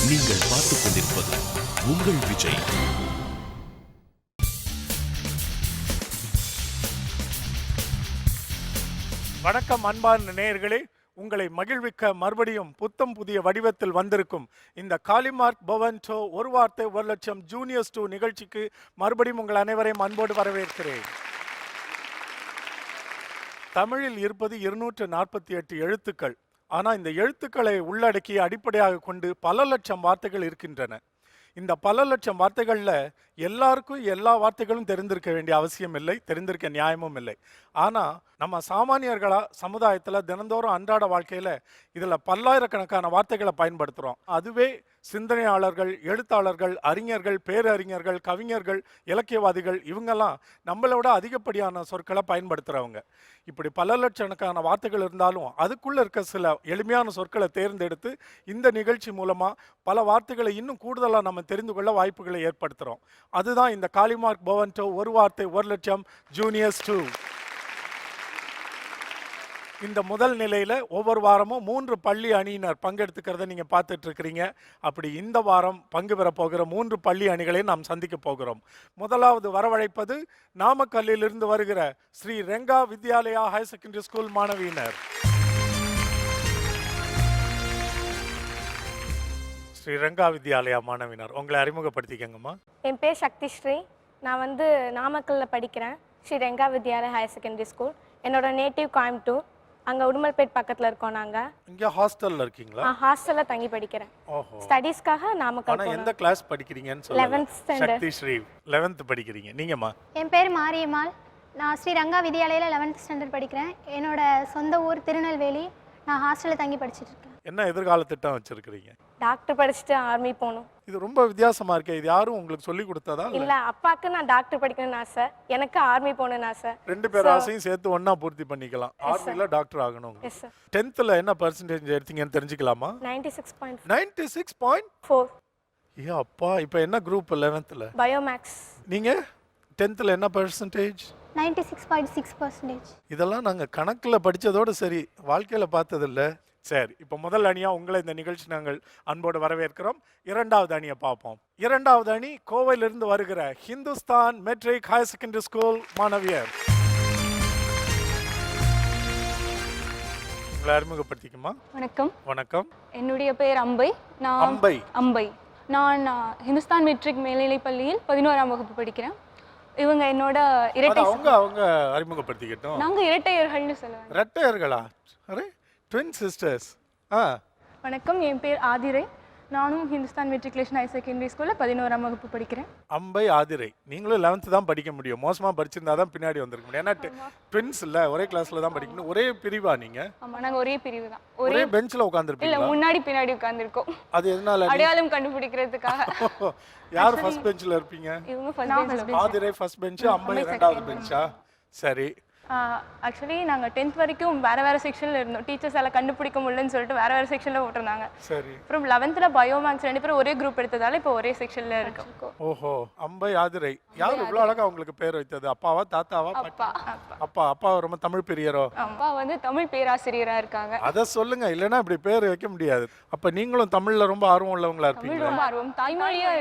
நீங்கள் பார்த்துக் கொண்டிருப்பது உங்கள் விஜய். வணக்கம் அன்பான நேயர்களே, உங்களை மகிழ்விக்க மறுபடியும் புத்தம் புதிய வடிவத்தில் வந்திருக்கும் இந்த காலிமார்க் பவன்டோ ஒரு வார்த்தை ஒரு லட்சம் ஜூனியர்ஸ் 2 நிகழ்ச்சிக்கு மறுபடியும் உங்கள் அனைவரையும் அன்போடு வரவேற்கிறேன். தமிழில் இருப்பது 248 எழுத்துக்கள். ஆனால் இந்த எழுத்துக்களை உள்ளடக்கி அடிப்படையாக கொண்டு பல லட்சம் வார்த்தைகள் இருக்கின்றன. இந்த பல லட்சம் வார்த்தைகளில் எல்லாருக்கும் எல்லா வார்த்தைகளும் தெரிந்திருக்க வேண்டிய அவசியம் இல்லை, தெரிந்திருக்க நியாயமும் இல்லை. ஆனால் நம்ம சாமானியர்களாக சமுதாயத்தில் தினந்தோறும் அன்றாட வாழ்க்கையில் இதில் பல்லாயிரக்கணக்கான வார்த்தைகளை பயன்படுத்துகிறோம். அதுவே சிந்தனையாளர்கள், எழுத்தாளர்கள், அறிஞர்கள், பேரறிஞர்கள், கவிஞர்கள், இலக்கியவாதிகள் இவங்கெல்லாம் நம்மளோட அதிகப்படியான சொற்களை பயன்படுத்துகிறவங்க. இப்படி பல லட்சக்கணக்கான வார்த்தைகள் இருந்தாலும் அதுக்குள்ளே இருக்க சில எளிமையான சொற்களை தேர்ந்தெடுத்து இந்த நிகழ்ச்சி மூலமாக பல வார்த்தைகளை இன்னும் கூடுதலாக நம்ம தெரிந்து கொள்ள வாய்ப்புகளை ஏற்படுத்துகிறோம். அதுதான் இந்த காலிமார்க் பவன்டோ ஒரு வார்த்தை ஒரு லட்சம் ஜூனியர்ஸ் 2. இந்த முதல் நிலையில் ஒவ்வொரு வாரமும் 3 பள்ளி அணியினர் பங்கெடுத்துக்கிறத நீங்கள் பார்த்துட்டு இருக்கிறீங்க. அப்படி இந்த வாரம் பங்கு பெற போகிற 3 பள்ளி அணிகளை நாம் சந்திக்க போகிறோம். முதலாவது வரவழைப்பது நாமக்கல்லிலிருந்து வருகிற Sri Ranga Vidyalaya higher secondary school மாணவியினர். ஸ்ரீ ரெங்கா வித்யாலயா மாணவியினர், உங்களை அறிமுகப்படுத்திக்கங்கம்மா. என் பேர் சக்தி ஸ்ரீ. நான் நாமக்கல்லில் படிக்கிறேன், Sri Ranga Vidyalaya higher secondary school. என்னோட நேட்டிவ் கோயம்புத்தூர். அங்கே உடுமல்பேட் பக்கத்தில் இருக்கோம். நாங்கள் இங்கே ஹாஸ்டலில் இருக்கீங்களா? ஹாஸ்டலில் தங்கி படிக்கிறேன். ஓஹோ, ஸ்டடீஸ்க்காக நாமக்கல். ஆனால் எந்த கிளாஸ் படிக்கிறீங்கன்னு சொல்லுங்க. 11th standard. சக்தி ஸ்ரீ 11th படிக்கிறீங்க. நீங்கம்மா? என் பேர் மாரியம்மாள். நான் ஸ்ரீ ரங்கா வித்யாலயில் 11th ஸ்டாண்டர்ட் படிக்கிறேன். என்னோட சொந்த ஊர் திருநெல்வேலி. நான் ஹாஸ்டலில் தங்கி படிச்சுட்டு இருக்கேன். என்ன எதிர்கால திட்டம் வச்சிருக்கிறீங்க? டாக்டர் படிச்சுட்டு ஆர்மி போகணும். இது ரொம்ப வித்தியாசமா இருக்கே. இது யாரும் உங்களுக்கு சொல்லி கொடுத்ததா? இல்லை, அப்பாவுக்கு நான் டாக்டர் படிக்கணும்னு ஆசை, எனக்கு ஆர்மி போகணும்னு ஆசை. 2 பேர் ஆசையும் சேர்த்து ஒண்ணா பூர்த்தி பண்ணிக்கலாம். ஆர்மில டாக்டர் ஆகணும். Yes sir. 10th என்ன பர்சன்டேஜ் எடுத்தீங்கன்னு தெரிஞ்சுக்கலாமா? 96.4. 96. ஏ அப்பா, இப்போ என்ன குரூப் 11th? பயோமேக்ஸ். நீங்க 10th என்ன பர்சன்டேஜ்? 96.6%. இதெல்லாம் நாங்க கணக்குல படிச்சதோட சரி, வாழ்க்கையில பார்த்ததில்ல. சரி, இப்போ முதல் அணியா உங்களை இந்த நிகழ்ச்சி நாங்கள் அன்போடு வரவேற்கிறோம். இரண்டாவது அணியை பார்ப்போம். இரண்டாவது அணி கோவையிலிருந்து வருகிற Hindustan matric higher secondary school மாணவியர். உங்களை அறிமுகப்படுத்திக்குமா? வணக்கம். வணக்கம். என்னுடைய பெயர் அம்பை. அம்பை. நான் ஹிந்துஸ்தான் மெட்ரிக் மேல்நிலைப் பள்ளியில் 11ஆம் வகுப்பு படிக்கிறேன். இவங்க என்னோட இரட்டை. அவங்க அறிமுகப்படுத்திக்கிட்டோம். நாங்க இரட்டையர்கள்னு சொல்லுவாங்க. இரட்டையர்களா? அரே, ட்வின் சிஸ்டர்ஸ். வணக்கம், என் பேர் ஆதிரை. நானும் ஹிந்துஸ்தான் மெட்ரிகுலேஷன் ஹையர் செகண்டரி ஸ்கூலில் 11ஆம் வகுப்பு படிக்கிறேன். அம்பை, ஆதிரை, நீங்களும் 11th தான் படிக்க முடியும். மோசமாக படிச்சிருந்தா தான் பின்னாடி வந்திருக்க முடியும். ஏன்னா ட்வின்ஸ் இல்லை, ஒரே கிளாஸ்ல தான் படிக்கணும். ஒரே பிரிவா நீங்க? ஆமாம், நாங்கள் ஒரே பிரிவு தான். ஒரே பெஞ்சில் உட்காந்துருப்பீங்க? இல்லை, முன்னாடி பின்னாடி உட்காந்துருக்கோம். அது எதனால? அடையாளம் கண்டுபிடிக்கிறதுக்காக. யார் ஃபர்ஸ்ட் பெஞ்சில் இருப்பீங்க? இவங்க ஃபர்ஸ்ட். ஆதிரை ஃபர்ஸ்ட் பெஞ்ச், அம்பை 2வது பெஞ்சா? சரி. ஆக்சுவலி நாங்கள் 10th வரைக்கும் வேறு செக்ஷனில் இருந்தோம். டீச்சர்ஸ் எல்லாம் கண்டுபிடிக்க முடியலன்னு சொல்லிட்டு வேறு செக்ஷனில் போட்டிருந்தாங்க. சரி. அப்புறம் 11th பயோமேக்ஸ் 2 பேரும் ஒரே குரூப் எடுத்ததால இப்போ ஒரே செக்ஷனில் இருக்கோம். ஓஹோ, அம்பை, ஆதிரை. யார் இவ்வளோ அழகா உங்களுக்கு பேர் வைத்தது? அப்பாவா, தாத்தாவா? அப்பா. அப்பா ரொம்ப தமிழ் பிரியரோ? அப்பா தமிழ் பேராசிரியராக இருக்காங்க. அதை சொல்லுங்க, இல்லைன்னா இப்படி பேர் வைக்க முடியாது. அப்போ நீங்களும் தமிழில் ரொம்ப ஆர்வம் உள்ளவங்களா இருப்பீங்க? ரொம்ப ஆர்வம், தாய்மொழியா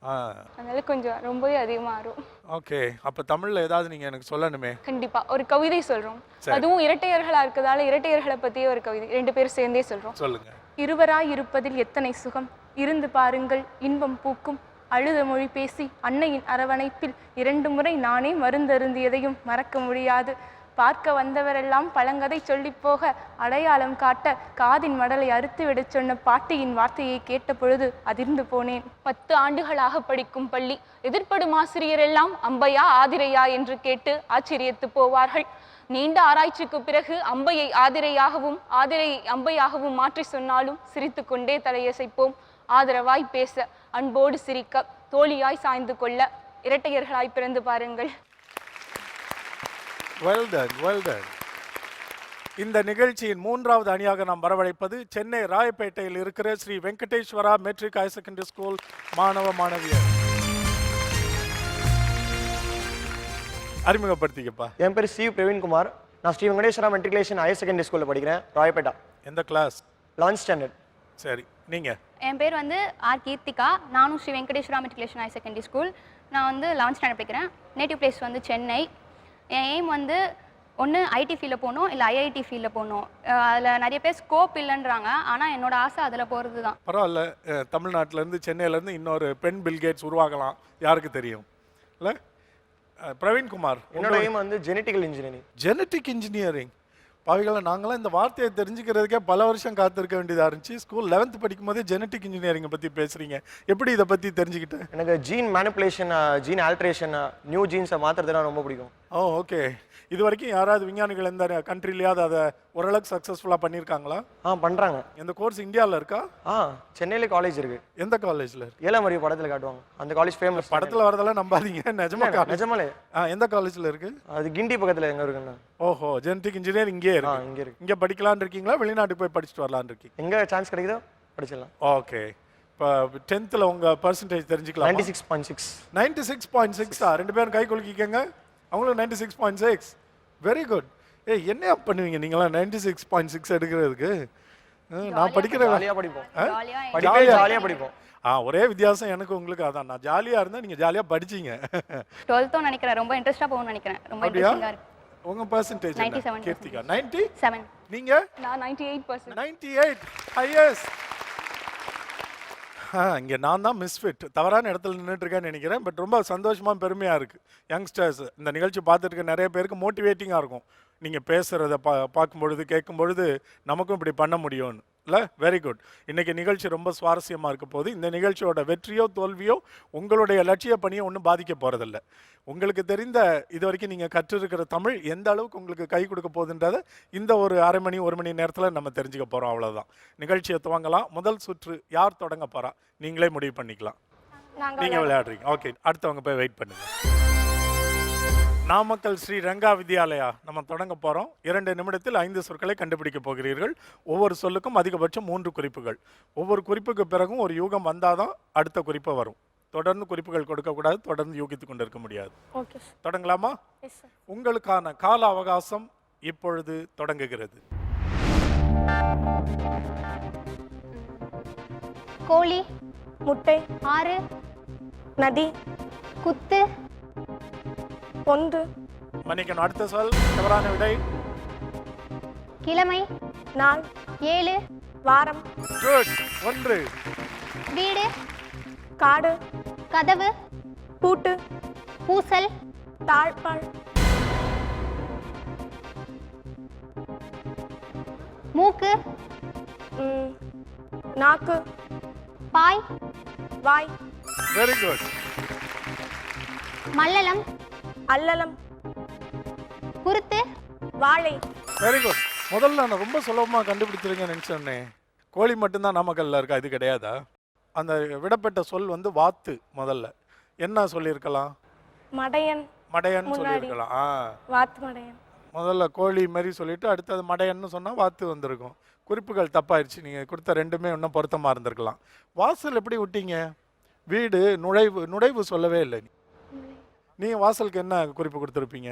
அதனால கொஞ்சம் ரொம்பவே அதிகமாக ஆர்வம். ஓகே, அப்போ தமிழில் ஏதாவது நீங்கள் எனக்கு சொல்லணுமே. கண்டிப்பா ஒரு கவிதை சொல்றோம். அதுவும் இரட்டையர்களா இருக்கதால இரட்டையர்களை பற்றியே ஒரு கவிதை 2 பேரும் சேர்ந்தே சொல்றோம். சொல்லுங்க. இருவராய் இருப்பதில் எத்தனை சுகம், இருந்து பாருங்கள் இன்பம் பூக்கும். அழுத மொழி பேசி அன்னையின் அரவணைப்பில் 2 முறை நானே மருந்தருந்தியதையும் மறக்க முடியாது. பார்க்க வந்தவரெல்லாம் பழங்கதை சொல்லி போக அடையாளம் காட்ட காதின் மடலை அறுத்து விட சொன்ன பாட்டியின் வார்த்தையை கேட்ட பொழுது அதிர்ந்து போனேன். 10 ஆண்டுகளாக படிக்கும் பள்ளி, எதிர்ப்படும் ஆசிரியர் எல்லாம் அம்பையா ஆதிரையா என்று கேட்டு ஆச்சரியத்து போவார்கள். நீண்ட ஆராய்ச்சிக்கு பிறகு அம்பையை ஆதிரையாகவும் ஆதிரையை அம்பையாகவும் மாற்றி சொன்னாலும் சிரித்து கொண்டே தலையசைப்போம். ஆதரவாய் பேச, அன்போடு சிரிக்க, தோழியாய் சாய்ந்து கொள்ள, இரட்டையர்களாய் பிறந்து பாருங்கள். Well done. இந்த நிகழ்ச்சியின் 3வது அணியாக நாம் வரவழைப்பது சென்னை ராயப்பேட்டையில் இருக்கிற Sri Venkateswara matric higher secondary school மாணவ மாணவியர். அறிமுகப்படுத்திக்கப்பா. என் பேர் சி பிரவீன்குமார். நான் Sri Venkateswara matriculation higher secondary ஸ்கூலில் படிக்கிறேன், ராயப்பேட்டா. எந்த கிளாஸ்? 11th standard. சரி, நீங்க? என் பேர் வந்து ஆர் கீர்த்திகா. நானும் Sri Venkateswara matriculation higher secondary school. நான் வந்து 11th ஸ்டாண்டர்ட் படிக்கிறேன். நேட்டிவ் பிளேஸ் வந்து சென்னை. என் எய்ம் வந்து ஒன்று ஐடி ஃபீல்டில் போகணும், இல்லை ஐஐடி ஃபீல்டில் போகணும். அதில் நிறைய பேர் ஸ்கோப் இல்லைன்றாங்க, ஆனால் என்னோட ஆசை அதில் போகிறது தான். பரவாயில்ல, தமிழ்நாட்டிலேருந்து சென்னையிலேருந்து இன்னொரு பெண் பில்கேட்ஸ் உருவாகலாம், யாருக்கு தெரியும் இல்லை? பிரவீன்குமார், என்னோட எய்ம் வந்து ஜெனட்டிக்கல் இன்ஜினியரிங். Genetic engineering. பாவிகளை நாங்களாம் இந்த வார்த்தையை தெரிஞ்சுக்கிறதுக்கே பல வருஷம் காத்திருக்க வேண்டியதாக இருந்துச்சு. ஸ்கூல் 11th படிக்கும் போதே ஜெனட்டிக் இன்ஜினியரிங்கை பற்றி பேசுகிறீங்க. எப்படி இதை பற்றி தெரிஞ்சுக்கிட்டேன்? எனக்கு gene manipulation, gene alteration, new ஜீன்ஸை மாற்றுறதுனா ரொம்ப பிடிக்கும். Oh okay. இது வரைக்கும் யாராவது விஞ்ஞானிகள் எந்த கண்ட்ரிலையாவது அதை ஓரளவுக்கு சக்ஸஸ்ஃபுல்லாக பண்ணியிருக்காங்களா? பண்ணுறாங்க. இந்த கோர்ஸ் இந்தியாவில் இருக்கா? சென்னையில காலேஜ் இருக்கு. எந்த காலேஜில்? ஏழாமரி படத்தில் காட்டுவாங்க, அந்த காலேஜ் ஃபேமஸ். படத்தில் வரதெல்லாம் நம்பாதீங்க, நிஜமாலே. எந்த காலேஜில் இருக்கு? அது கிண்டி பக்கத்தில் எங்கே இருக்குண்ணா? ஓஹோ, ஜெனட்டிக் இன்ஜினியர் இங்கே இருக்கு. இங்கே இருக்கு. இங்கே படிக்கலான்னு இருக்கீங்களா, வெளிநாட்டுக்கு போய் படிச்சுட்டு வரலான்னு இருக்கீங்க? எங்கே சான்ஸ் கிடைக்குதோ படிச்சிடலாம். ஓகே. இப்போ 10th உங்கள் பர்சன்டேஜ் தெரிஞ்சுக்கலாம். 96.6. 96.6 தான். ரெண்டு பேரும் கை குலுக்கிக்கங்க. அவங்களும் 96.6. Very good. என்ன பண்ணுவீங்க நீங்களாம் 96.6 எடுக்கிறதுக்கு? நான் படிக்கிறேன், ஜாலியாக படிப்போம். ஜாலியாக படிப்போம். ஒரே வித்தியாசம் எனக்கு உங்களுக்கு அதான். நான் ஜாலியாக இருந்தேன், நீங்கள் ஜாலியாக படிச்சீங்க. 12th நினைக்கிறேன், ரொம்ப இன்ட்ரெஸ்டாக போகணும்னு நினைக்கிறேன். ரொம்ப இன்ட்ரெஸ்டிங்காக இருக்கு. உங்க பர்சன்டேஜ் 97%. கீர்த்திகா 97. நீங்க? நான் 98%. 98 ஹையஸ்ட். இங்கே நான் தான் மிஸ்ஃபிட், தவறான இடத்துல நின்றுட்டு இருக்கேன்னு நினைக்கிறேன். பட் ரொம்ப சந்தோஷமாக பெருமையாக இருக்குது. யங்ஸ்டர்ஸ் இந்த நிகழ்ச்சி பார்த்துட்டு இருக்க நிறைய பேருக்கு மோட்டிவேட்டிங்காக இருக்கும். நீங்கள் பேசுகிறத பார்க்கும்பொழுது கேட்கும்பொழுது நமக்கும் இப்படி பண்ண முடியும்னு இல்லை? Very good. இன்றைக்கி நிகழ்ச்சி ரொம்ப சுவாரஸ்யமாக இருக்க போது. இந்த நிகழ்ச்சியோட வெற்றியோ தோல்வியோ உங்களுடைய லட்சிய பணியை ஒன்றும் பாதிக்க போகிறதில்ல. உங்களுக்கு தெரிந்த இது வரைக்கும் நீங்கள் கற்றிருக்கிற தமிழ் எந்த அளவுக்கு உங்களுக்கு கை கொடுக்க போகுதுன்றதை இந்த ஒரு அரை மணி 1 மணி நேரத்தில் நம்ம தெரிஞ்சுக்க போகிறோம். அவ்வளோதான். நிகழ்ச்சியை துவங்கலாம். முதல் சுற்று யார் தொடங்க போகிறா நீங்களே முடிவு பண்ணிக்கலாம். நீங்கள் விளையாடுறீங்க. ஓகே, அடுத்தவங்க போய் வெயிட் பண்ணுங்க. நாமக்கல் ஸ்ரீ ரங்கா வித்யாலயா நம்ம தொடங்க போகிறோம். 2 நிமிடத்தில் 5 சொற்களை கண்டுபிடிக்க போகிறீர்கள். ஒவ்வொரு சொல்லுக்கும் அதிகபட்சம் 3 குறிப்புகள். ஒவ்வொரு குறிப்புக்கு பிறகும் ஒரு யூகம் வந்தால் தான் அடுத்த குறிப்பு வரும். தொடர்ந்து குறிப்புகள் கொடுக்கக்கூடாது, தொடர்ந்து யூகித்து கொண்டு இருக்க முடியாது. ஓகே, தொடங்கலாமா? உங்களுக்கான கால அவகாசம் இப்பொழுது தொடங்குகிறது. கோழி, முட்டை, ஆறு, நதி, குத்து, பொந்து, மன்னிக்கணும். அடுத்த சொல் தவறான விடை. கிழமை, நாள், 7, வாரம், குட். 1. வீடு, காடு, கதவு, பூட்டு, பூசல், தாழ்பாள், மூக்கு, நாக்கு, பாய், வாய், வெரி குட். மல்லலம், அல்லலம், குருத்து, வாழை. Very good. முதல்ல நான் ரொம்ப சுலபமாக கண்டுபிடிச்சிருக்கேன்னு நினச்சோன்னே. கோழி மட்டும்தான் நாமக்கல்ல இருக்கா? இது கிடையாதா? அந்த விடப்பட்ட சொல் வந்து வாத்து. முதல்ல என்ன சொல்லியிருக்கலாம்? மடையன். மடையன் சொல்லியிருக்கலாம். வாத்து மடையன். முதல்ல கோழி மாதிரி சொல்லிட்டு அடுத்தது மடையன்னு சொன்னால் வாத்து வந்திருக்கும். குறிப்புகள் தப்பாயிருச்சு. நீங்கள் கொடுத்த 2மே இன்னும் பொருத்தமாக இருந்திருக்கலாம். வாசல் எப்படி விட்டீங்க? வீடு, நுழைவு சொல்லவே இல்லை. நீங்கள் வாசலுக்கு என்ன குறிப்பு கொடுத்துருப்பீங்க?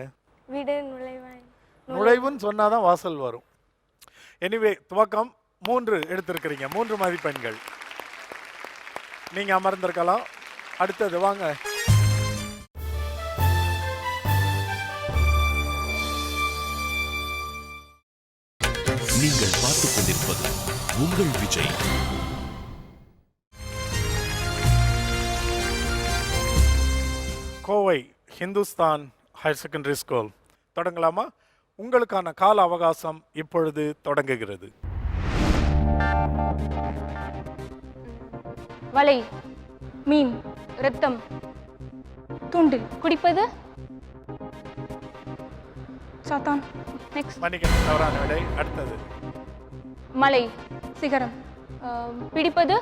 வீடு, நுழைவாய். நுழைவுன்னு சொன்னால் தான் வாசல் வரும். எனிவே, துவக்கம் 3 எடுத்திருக்கிறீங்க. 3 மதிப்பெண்கள். நீங்கள் அமர்ந்திருக்கலாம். அடுத்தது வாங்க. நீங்கள் பார்த்துக் கொண்டிருப்பது உங்கள் Vijay. Kovai Hindustan higher secondary school. தொடங்கலாமா? உங்களுக்கான கால அவகாசம் இப்பொழுது தொடங்குகிறது. வலை, மீன், இரத்தம், துண்டு, குடிப்பது, சாத்தான். நெக்ஸ்ட். மன்னிக்கணும், தவறான விடை. அடுத்தது மலை, சிகரம், பிடிப்பது,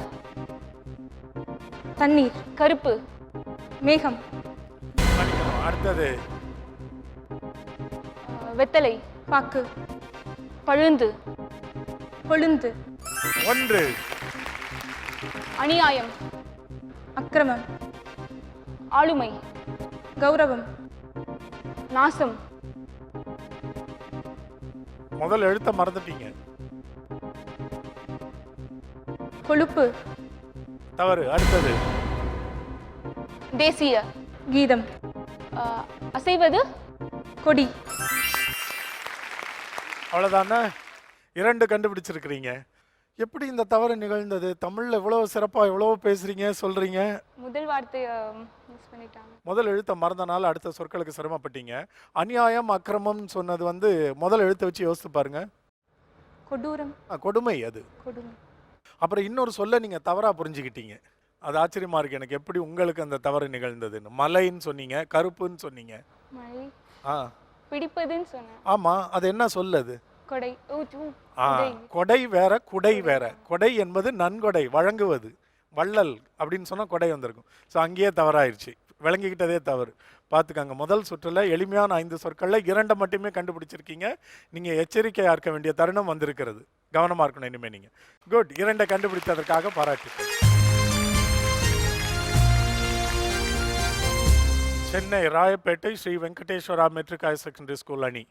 தண்ணீர், கருப்பு, மேகம். மன்னிக்கணும். அடுத்தது வெத்தலை, பாக்கு, பழுந்து, கொழுந்து. 1. அநியாயம், அக்கிரமம், ஆளுமை, கௌரவம், நாசம். முதல் எழுத்த மறந்துட்டீங்க. கொழுப்பு, தவறு. அடுத்தது. தேசிய கீதம். அசைவது கொடி. அவ்வளோதானே? 2 கண்டுபிடிச்சிருக்கிறீங்க. எப்படி இந்த தவறு நிகழ்ந்தது? தமிழ்ல இவ்வளவு சிறப்பா எவ்வளவு பேசுறீங்க, சொல்றீங்க. முதல் வார்த்தையை மிஸ் பண்ணிட்டாங்க. முதல் எழுத்தை மறந்தனால அடுத்த சொற்களுக்கு சிரமப்பட்டீங்க. அநியாயம், அக்கிரமம்னு சொன்னது வந்து முதல் எழுத்தை வச்சு யோசித்து பாருங்க. கொடூரம். கொடுமை அது. கொடுமை. அப்புறம் இன்னொரு சொல்ல நீங்க தவறா புரிஞ்சுக்கிட்டீங்க. அது ஆச்சரியமா இருக்கு எனக்கு, எப்படி உங்களுக்கு அந்த தவறு நிகழ்ந்ததுன்னு. மலைன்னு சொன்னீங்க, கருப்புன்னு சொன்னீங்க. மழை. ஆ பிடிப்பதுன்னு சொன்னேன். ஆமா, அது என்ன சொல்லது? கொடை. கொடை வேற, குடை வேற. கொடை என்பது நன்கொடை, வழங்குவது. வள்ளல் அப்படின்னு சொன்னா கொடை வந்திருக்கும். ஸோ அங்கேயே தவறாயிருச்சு, விளங்கிக்கிட்டதே தவறு. பார்த்துக்கங்க, முதல் சுற்றுல எளிமையான 5 சொற்கள்ல 2 மட்டுமே கண்டுபிடிச்சிருக்கீங்க. நீங்க எச்சரிக்கையா இருக்க வேண்டிய தருணம் வந்திருக்கிறது. கவனமா இருக்கணும் இனிமே நீங்க. குட், 2 கண்டுபிடித்ததற்காக பாராட்டுக்கள். Chennai Royapettah Sri Venkateswara matric higher secondary school அணி.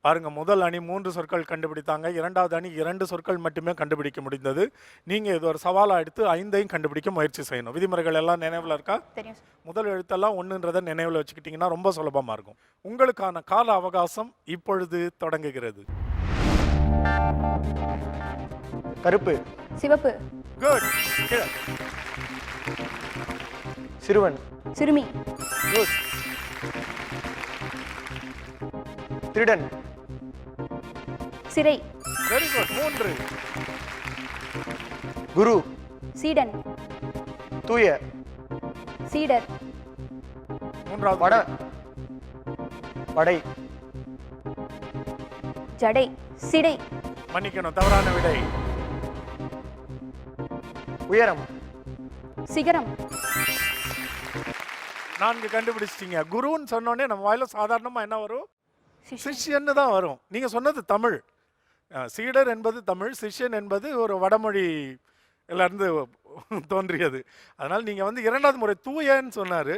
பாருங்க, முதல் அணி 3 சொற்கள் கண்டுபிடித்தாங்க. 2வது அணி 2 சொற்கள் மட்டுமே கண்டுபிடிக்க முடிந்தது. நீங்க இது ஒரு சவாலா எடுத்து 5ஐயும் கண்டுபிடிக்க முயற்சி செய்யணும். விதிமுறைகள் எல்லாம் நினைவுல இருக்கா? தெரியும் சார். முதல் எழுத்தெல்லாம் 1ன்றதை நினைவுல வச்சுக்கிட்டீங்கன்னா ரொம்ப சுலபமா இருக்கும். உங்களுக்கான கால அவகாசம் இப்பொழுது தொடங்குகிறது. கருப்பு. சிவப்பு. குட். சிறுவன். சிறுமி. குட். திருடன். சிறை. Very good. 3. குரு. சீடன். தூய. சீடர். 3வது. வட. படை. ஜடை. சிடை. மன்னிக்கணும், தவறான விடை. உயரம். சிகரம். 4 கண்டுபிடிச்சிட்டீங்க. குருன்னு சொன்னோடனே நம்ம வாயில சாதாரணமா என்ன வரும்? சிஷ்யன்னு தான் வரும். நீங்க சொன்னது தமிழ். சீடர் என்பது தமிழ், சிஷ்யன் என்பது ஒரு வடமொழி இருந்து தோன்றியது. அதனால நீங்க வந்து 2வது முறை தூயன்னு சொன்னாரு.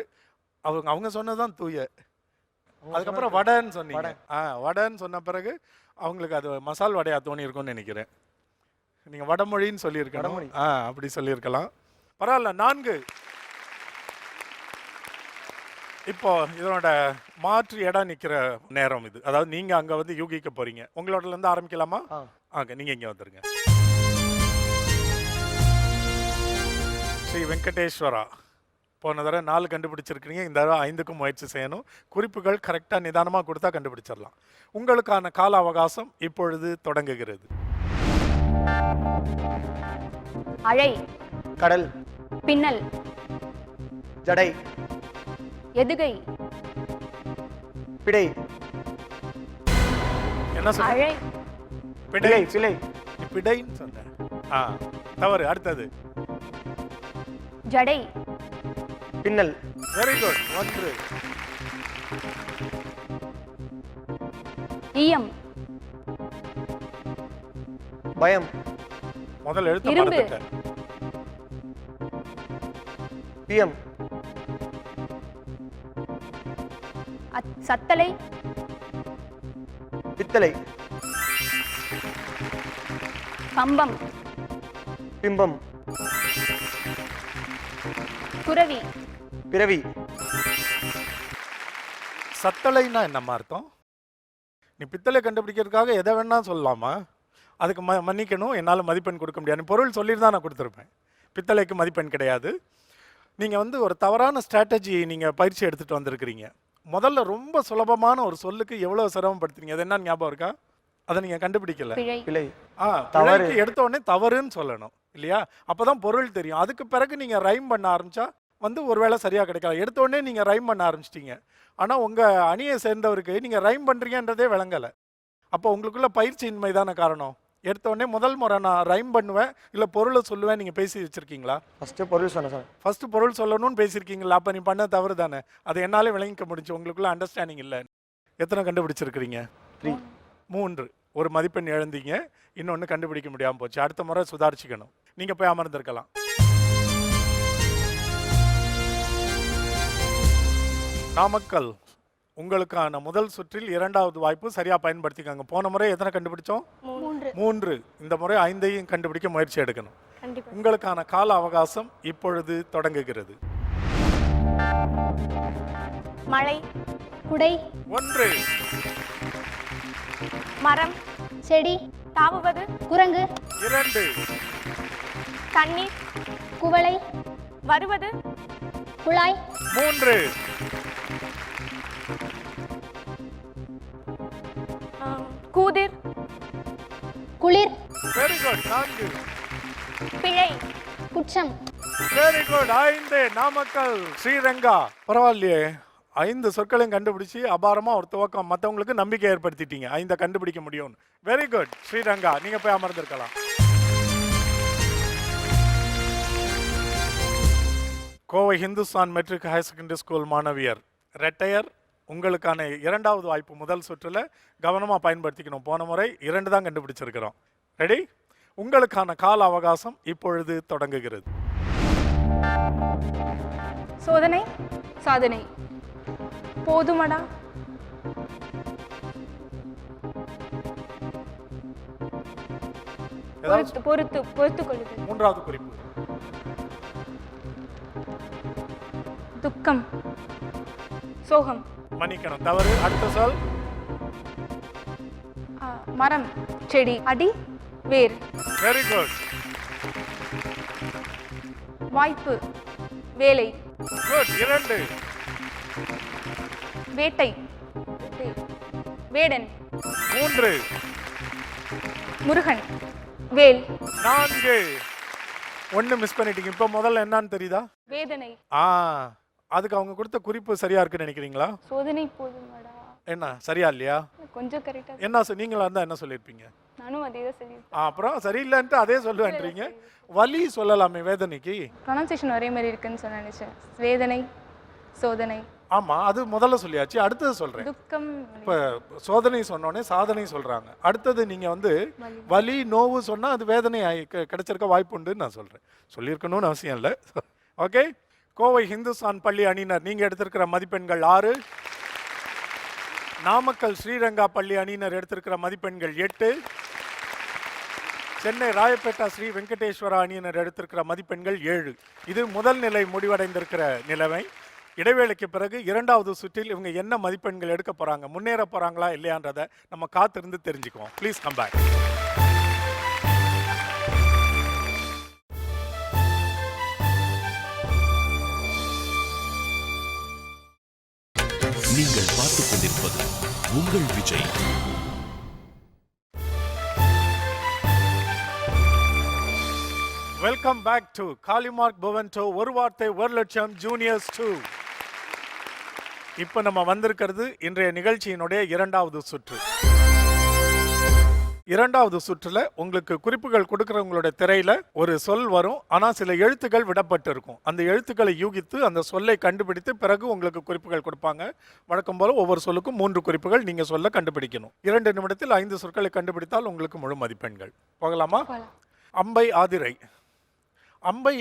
அவங்க சொன்னதுதான் தூய. அதுக்கப்புறம் வடன்னு சொன்னீங்க. வடன்னு சொன்ன பிறகு அவங்களுக்கு அது மசால் வடையா தோணி இருக்கும்னு நினைக்கிறேன். நீங்க வடமொழின்னு சொல்லியிருக்கணும். அப்படி சொல்லியிருக்கலாம். பரவாயில்ல. 4. இப்போ இதனோட மாற்று இடம் நிற்கிற நேரம் இது. அதாவது நீங்க அங்க வந்து யூகிக்க போறீங்க. உங்களோடல இருந்து ஆரம்பிக்கலாமா? நீங்க இங்க வந்துருங்க. ஸ்ரீ வெங்கடேஸ்வரா போன தடவை 4 கண்டுபிடிச்சிருக்கீங்க. இந்த தடவை 5க்கும் முயற்சி செய்யணும். குறிப்புகள் கரெக்டா நிதானமா கொடுத்தா கண்டுபிடிச்சிடலாம். உங்களுக்கான கால அவகாசம் இப்பொழுது தொடங்குகிறது. அழை. கடல். பின்னல். ஜடை. எதுகை. பிடை. என்ன சொல்ற? அழை. பிடை. பிழை. பிடைன்னு சொன்னேன். தவறு. அடுத்தது. ஜடை. பின்னல். Very good. 1. ஈயம். பயம். முதல் எழுத்து இரும்பு. மறந்துட்டேன். பியம். சத்தலை. பித்தளை. கம்பம். பிம்பம். துறவி. பிறவி. சத்தளைன்னா என்னம்மா அர்த்தம்? நீ பித்தளை கண்டுபிடிக்கிறதுக்காக எதை வேணா சொல்லலாமா? அதுக்கு மன்னிக்கணும், என்னால் மதிப்பெண் கொடுக்க முடியாது. பொருள் சொல்லிட்டு நான் கொடுத்துருப்பேன். பித்தளைக்கு மதிப்பெண் கிடையாது. நீங்கள் வந்து ஒரு தவறான ஸ்ட்ராட்டஜி நீங்கள் பயிற்சி எடுத்துகிட்டு வந்திருக்கிறீங்க. முதல்ல ரொம்ப சுலபமான ஒரு சொல்லுக்கு எவ்வளோ சிரமப்படுத்துறீங்க. அது என்ன ஞாபகம் இருக்கா? அதை நீங்கள் கண்டுபிடிக்கல. பிழை. தவறு எடுத்த உடனே தவறுன்னு சொல்லணும் இல்லையா? அப்போதான் பொருள் தெரியும். அதுக்கு பிறகு நீங்கள் ரைம் பண்ண ஆரம்பிச்சா வந்து ஒருவேளை சரியாக கிடைக்காது. எடுத்த உடனே நீங்கள் ரைம் பண்ண ஆரம்பிச்சிட்டீங்க. ஆனால் உங்கள் அணியை சேர்ந்தவருக்கு நீங்கள் ரைம் பண்ணுறீங்கன்றதே விளங்கலை. அப்போ உங்களுக்குள்ள பயிற்சியின்மை தானே காரணம். எடுத்த உடனே முதல் முறை நான் ரைம் பண்ணுவேன் இல்லை பொருளை சொல்லுவேன் நீங்கள் பேசி வச்சுருக்கீங்களா? ஃபஸ்ட்டு பொருள் சொன்னேன் சார். ஃபஸ்ட்டு பொருள் சொல்லணும்னு பேசியிருக்கீங்களா? அப்போ நீ பண்ண தவறு தானே. அதை என்னாலே விளங்கிக்க முடிஞ்சு. உங்களுக்குள்ள அண்டர்ஸ்டாண்டிங் இல்லை. எத்தனை கண்டுபிடிச்சிருக்கிறீங்க? 3. ஒரு மதிப்பெண் எழுந்தீங்க. இன்னொன்று கண்டுபிடிக்க முடியாமல் போச்சு. அடுத்த முறை சுதாரிச்சுக்கணும். நீங்கள் போய் அமர்ந்திருக்கலாம். நாமக்கல், உங்களுக்கான முதல் சுற்றில் 2வது வாய்ப்பு. சரியா பயன்படுத்திக்கோங்க. போன முறை எத்தனை கண்டுபிடிச்சோம்? 3. 3. இந்த முறை 5ஐயும் கண்டுபிடிக்க முயற்சி எடுக்கணும். கண்டிப்பாக. உங்களுக்கான கால அவகாசம் இப்பொழுது தொடங்குகிறது. மழை, குடை, 1, மரம், செடி, தாவுவது, குரங்கு, 2, தண்ணீர், குவளை, வருவது, குழாய், 3, கூதிர், குளிர், வெரி குட். 4, பிழை, குற்றம், வெரி குட். 5, நாமக்கல் ஸ்ரீரங்கா. பரவாயில்லையே, 5 சொற்களையும் கண்டுபிடிச்சி அபாரமா ஒரு துவக்கம். மற்றவங்களுக்கு நம்பிக்கை ஏற்படுத்திட்டீங்க 5 கண்டுபிடிக்க முடியும்னு. வெரி குட் ஸ்ரீரங்கா, நீங்க போய் அமர்ந்திருக்கலாம். Kovai Hindustan matric higher secondary school மாணவியர் ரெட்டையர், உங்களுக்கான 2வது வாய்ப்பு. முதல் சுற்றுல கவனமா பயன்படுத்திக்கணும். போன முறை 2 தான் கண்டுபிடிச்சிருக்கிறோம். ரெடி? உங்களுக்கான கால அவகாசம் இப்பொழுது தொடங்குகிறது. சோதனை, சாதனை. போதுமடா. ஏதாவது பொறுத்து கொள்ளுதல். 3வது குறிப்பு. துக்கம், சோகம். மன்னிக்கணும், தவறு. அடுத்த சொல். மரம், செடி, அடி, வேர். Very good. வாய்ப்பு, வேலை. குட். 2, வேட்டை, வேடன். 3, முருகன், வேல். 4. 1 மிஸ் பண்ணிட்டீங்க. இப்போ முதல்ல என்னன்னு தெரியுதா? வேதனை. அதுக்கு அவங்க கொடுத்த குறிப்பு சரியா இருக்குன்னு நினைக்கிறீங்களா? சோதனை போதுமடா. என்ன சரியா இல்லையா? கொஞ்சம் கரெக்டா. என்ன நீங்களா இருந்தா என்ன சொல்லிருப்பீங்க? நானும் அதே தான் சொல்லி. அப்புறம் சரியில்லைன்ட்டு அதே சொல்லுவேன்றீங்க. வலி சொல்லலாமே வேதனைக்கு. ப்ரொனன்சியேஷன் ஒரே மாதிரி இருக்குன்னு சொன்ன நினைச்சேன். வேதனை, சோதனை. ஆமா, அது முதல்ல சொல்லியாச்சு. அடுத்தது சொல்றேன். துக்கம். இப்ப சோதனை சொன்னோடனே சாதனை சொல்றாங்க. அடுத்தது நீங்க வந்து வலி நோவு சொன்னா அது வேதனை கிடைச்சிருக்க வாய்ப்பு உண்டுன்னு நான் சொல்றேன். சொல்லியிருக்கணும்னு அவசியம் இல்லை. ஓகே. கோவை ஹிந்துஸ்தான் பள்ளி அணியினர் நீங்க எடுத்திருக்கிற மதிப்பெண்கள் 6. நாமக்கல் ஸ்ரீரங்கா பள்ளி அணியினர் எடுத்திருக்கிற மதிப்பெண்கள் 8. சென்னை ராயப்பேட்டா ஸ்ரீ வெங்கடேஸ்வரா அணியினர் எடுத்திருக்கிற மதிப்பெண்கள் 7. இது முதல் நிலை முடிவடைந்திருக்கிற நிலைமை. இடைவேளைக்கு பிறகு 2வது சுற்றில் இவங்க என்ன மதிப்பெண்கள் எடுக்க போறாங்க, முன்னேற போறாங்களா இல்லையான்றதை நம்ம காத்திருந்து தெரிஞ்சுக்குவோம். Please come back. நீங்கள் பார்த்துக் கொண்டிருப்பது உங்கள் Vijay. Welcome back to Kalimark Bovonto ஒரு வார்த்தை 1 லட்சம் ஜூனியர்ஸ் 2. இப்போ நம்ம வந்திருக்கிறது இன்றைய நிகழ்ச்சியினுடைய 2வது சுற்று. 2வது சுற்றுல உங்களுக்கு குறிப்புகள் கொடுக்கிறவங்களுடைய திரையில ஒரு சொல் வரும். ஆனா சில எழுத்துக்கள் விடப்பட்டு இருக்கும். அந்த எழுத்துக்களை யூகித்து அந்த சொல்லை கண்டுபிடித்து பிறகு உங்களுக்கு குறிப்புகள் கொடுப்பாங்க. வழக்கம் போல ஒவ்வொரு சொல்லுக்கும் 3 குறிப்புகள் நீங்க சொல்ல கண்டுபிடிக்கணும். 2 நிமிடத்தில் 5 சொற்களை கண்டுபிடித்தால் உங்களுக்கு முழு மதிப்பெண்கள். போகலாமா? அம்பை, ஆதிரை. அம்பை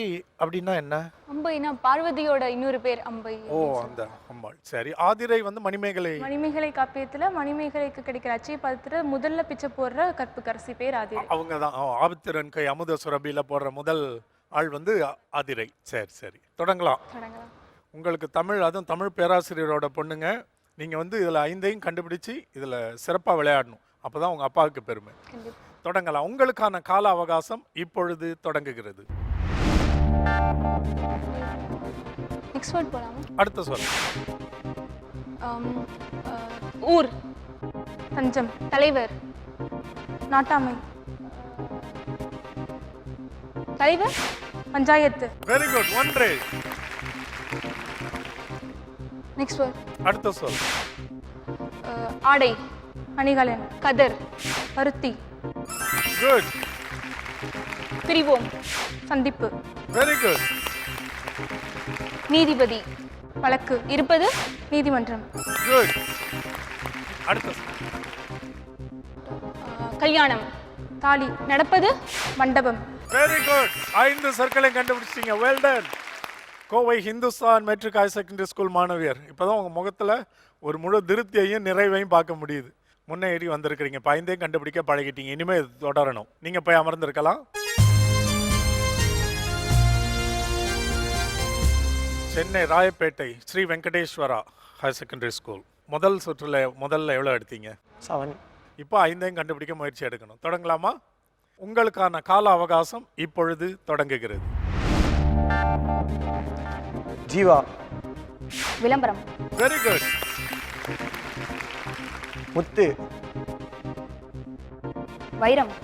அப்படின்னா என்ன? அம்பைனா பார்வதியோட இன்னொரு பேர் அம்பை. ஓ, அந்த அம்பாள். சரி. ஆதிரை வந்து மணிமேகலை. மணிமேகலை காப்பியத்துல மணிமேகலைக்கு கிடைக்கிற அச்சய பாத்திர முதல்ல பிச்சை போடுற கற்புக்கரசி பேர் ஆதிரை. அவங்க தான் ஆபித்திரன் கை அமுத சுரபியில போடுற முதல் ஆள் வந்து ஆதிரை. சரி சரி, தொடங்கலாம். உங்களுக்கு தமிழ், அதுவும் தமிழ் பேராசிரியரோட பொண்ணுங்க. நீங்க வந்து இதுல 5ஐயும் கண்டுபிடிச்சு இதுல சிறப்பா விளையாடணும். அப்பதான் உங்க அப்பாவுக்கு பெருமை. தொடங்கலாம். உங்களுக்கான கால அவகாசம் இப்பொழுது தொடங்குகிறது. நெக்ஸ்ட் வேர்ட் போலாமா? அடுத்த சொல். ஊர், தஞ்சம், தலைவர், நாட்டாமை, தலைவர், panchayat. Very good. 1. Next word. அடுத்த சொல். ஆடை, அணிகலன், கதர், பருத்தி. குட். பிரிவோம், சந்திப்பு. Very good. நீதிபதி, வழக்கு, இருப்பது, நீதிமன்றம். குட். அடுத்த சொல். கல்யாணம், தாலி, நடப்பது, மண்டபம். Very good. 5 சொற்களை கண்டுபிடிச்சிட்டீங்க. Well done. Kovai Hindustan matric higher secondary school மாணவியர், இப்போதான் உங்க முகத்துல ஒரு முழு திருப்தியையும் நிறைவையும் பார்க்க முடியுது. முன்னேறி வந்திருக்கிறீங்க. 5ஐயும் கண்டுபிடிக்க பழகிட்டீங்க. இனிமேல் தொடரணும். நீங்க போய் அமர்ந்திருக்கலாம். Chennai Royapettah Sri Venkateswara higher secondary school. முதல் சுற்றுல முதல்ல எவ்வளோ எடுத்தீங்க? 7. இப்போ 5ஐயும் கண்டுபிடிக்க முயற்சி எடுக்கணும். தொடங்கலாமா? உங்களுக்கான கால அவகாசம் இப்பொழுது தொடங்குகிறது. ஜீவா. விளம்பரம். Very good. முத்து. வைரம்.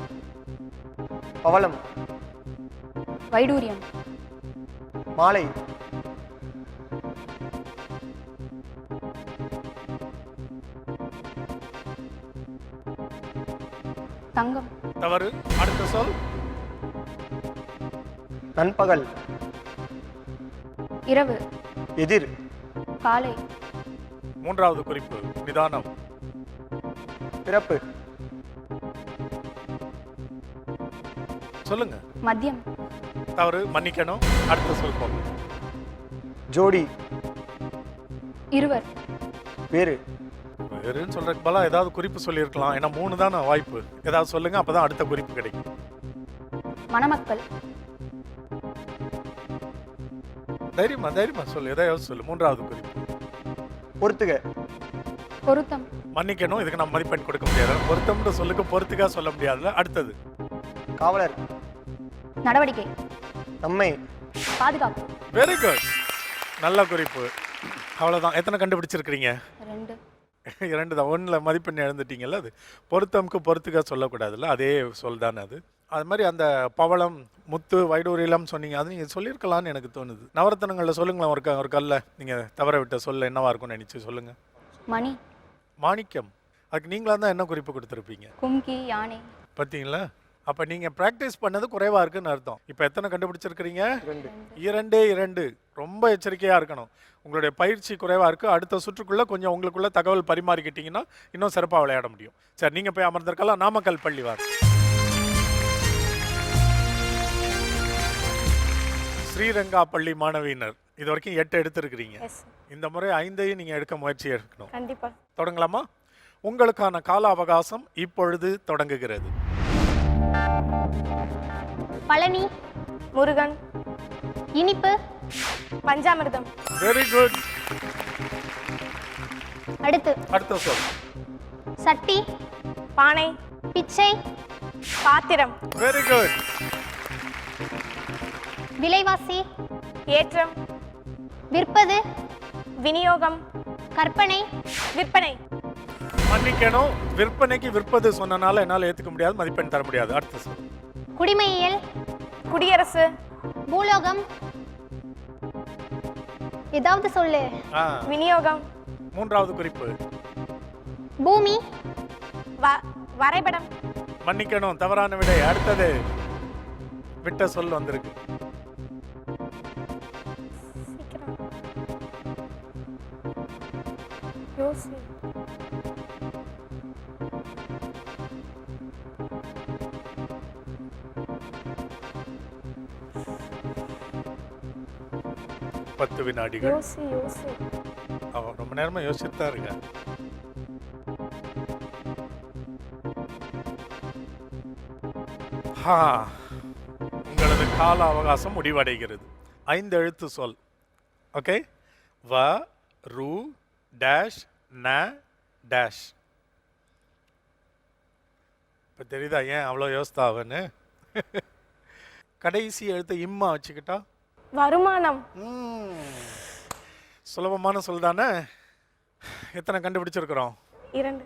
பவளம். வைடூரியம். மாலை. தங்கம். தவறு. அடுத்த சொல். நண்பகல். இரவு. எதிர். காலை. மூன்றாவது குறிப்பு. நிதானம். பிறப்பு. சொல்லுங்க. மதியம். தவறு. மன்னிக்கணும். அடுத்த சொல் போங்க. ஜோடி. இருவர். வேறு. வேறுன்னு சொல்றதுக்கு பதிலாக ஏதாவது குறிப்பு சொல்லியிருக்கலாம். ஏன்னா 3 தானே வாய்ப்பு. ஏதாவது சொல்லுங்க, அப்பதான் அடுத்த குறிப்பு கிடைக்கும். மணமக்கள். தைரியமா சொல்லு. எதாவது சொல்லு. மூன்றாவது குறிப்பு. பொறுத்துக. பொருத்தம். மன்னிக்கணும், இதுக்கு நம்ம மதிப்பெண் கொடுக்க முடியாது. பொருத்தம்ன்ற சொல்லுக்கு பொறுத்துக்கா சொல்ல முடியாதுல்ல. அடுத்தது. காவலர். நடவடிக்கை. நம்மை. பாதுகாப்பு. Very good. நல்ல குறிப்பு. அவ்வளோதான். எத்தனை கண்டுபிடிச்சிருக்கிறீங்க? 2. 2 தான். 1ல் மதிப்பெண் இழந்துட்டீங்கல்ல. அது பொருத்தம்க்கு பொறுத்துக்கா சொல்லக்கூடாதுல்ல. அதே சொல் தானே அது. அது மாதிரி அந்த பவளம், முத்து, வைடூரியம் சொன்னீங்க. அது நீங்கள் சொல்லியிருக்கலான்னு எனக்கு தோணுது. நவரத்தனங்களில் சொல்லுங்களேன். ஒரு கல்ல நீங்கள் தவற விட்ட சொல்ல என்னவா இருக்கும்னு நினச்சி சொல்லுங்க. மணி. மாணிக்கம். அதுக்கு நீங்களாக தான் என்ன குறிப்பு கொடுத்துருப்பீங்க? கும்கி. யானை. பார்த்தீங்களா? அப்போ நீங்கள் ப்ராக்டிஸ் பண்ணது குறைவாக இருக்குன்னு அர்த்தம். இப்போ எத்தனை கண்டுபிடிச்சிருக்கிறீங்க? 2. ரொம்ப எச்சரிக்கையாக இருக்கணும். உங்களுடைய பயிற்சி குறைவாக இருக்குது. அடுத்த சுற்றுக்குள்ளே கொஞ்சம் உங்களுக்குள்ள தகவல் பரிமாறிக்கிட்டீங்கன்னா இன்னும் சிறப்பாக விளையாட முடியும். சரி, நீங்கள் போய் அமர்ந்திருக்கலாம். நாமக்கல் பள்ளி வார். ஸ்ரீரங்கா பள்ளி மாணவியினர் இது வரைக்கும் 8 எடுத்திருக்கிறீங்க. இந்த முறை 5ஐயும் நீங்கள் எடுக்க முயற்சி எடுக்கணும். கண்டிப்பா. தொடங்கலாமா? உங்களுக்கான கால அவகாசம் இப்பொழுது தொடங்குகிறது. பழனி. முருகன். இனிப்பு. பஞ்சாமிர்தம். Very good. அடுத்த சொல். சட்டி. பானை. பிச்சை. பாத்திரம். Very good. விலைவாசி. ஏற்றம். விற்பது. விநியோகம். கற்பனை. விற்பனை. மன்னிக்கணும், விற்பனைக்கு விற்பது சொன்னனால என்னால் ஏற்றுக்க முடியாது, மதிப்பெண் தர முடியாது. அடுத்த சொல். குடிமையியல். குடியரசு. பூலோகம். ஏதாவது சொல்லு. விநியோகம். மூன்றாவது குறிப்பு. பூமி. வரைபடம். மன்னிக்கணும், தவறான விடை. அடுத்தது. விட்ட சொல் வந்திருக்கு. யோசி. பத்து வினாடிகள். யோசி. ரொம்ப நேரமா யோசிச்சுட்டு தான் இருக்க. உங்களது கால அவகாசம் முடிவடைகிறது. 5 எழுத்து சொல். ஓகே. வ ரு டேஷ் ந டேஷ். இப்போ தெரியுதா ஏன் அவ்வளோ யோசித்தாவன்னு? கடைசி எழுத்து இம்மா வச்சுக்கிட்டா வருமானம். சுலபமான சொல் தானே. எத்தனை கண்டுபிடிச்சிருக்கிறோம்? 2.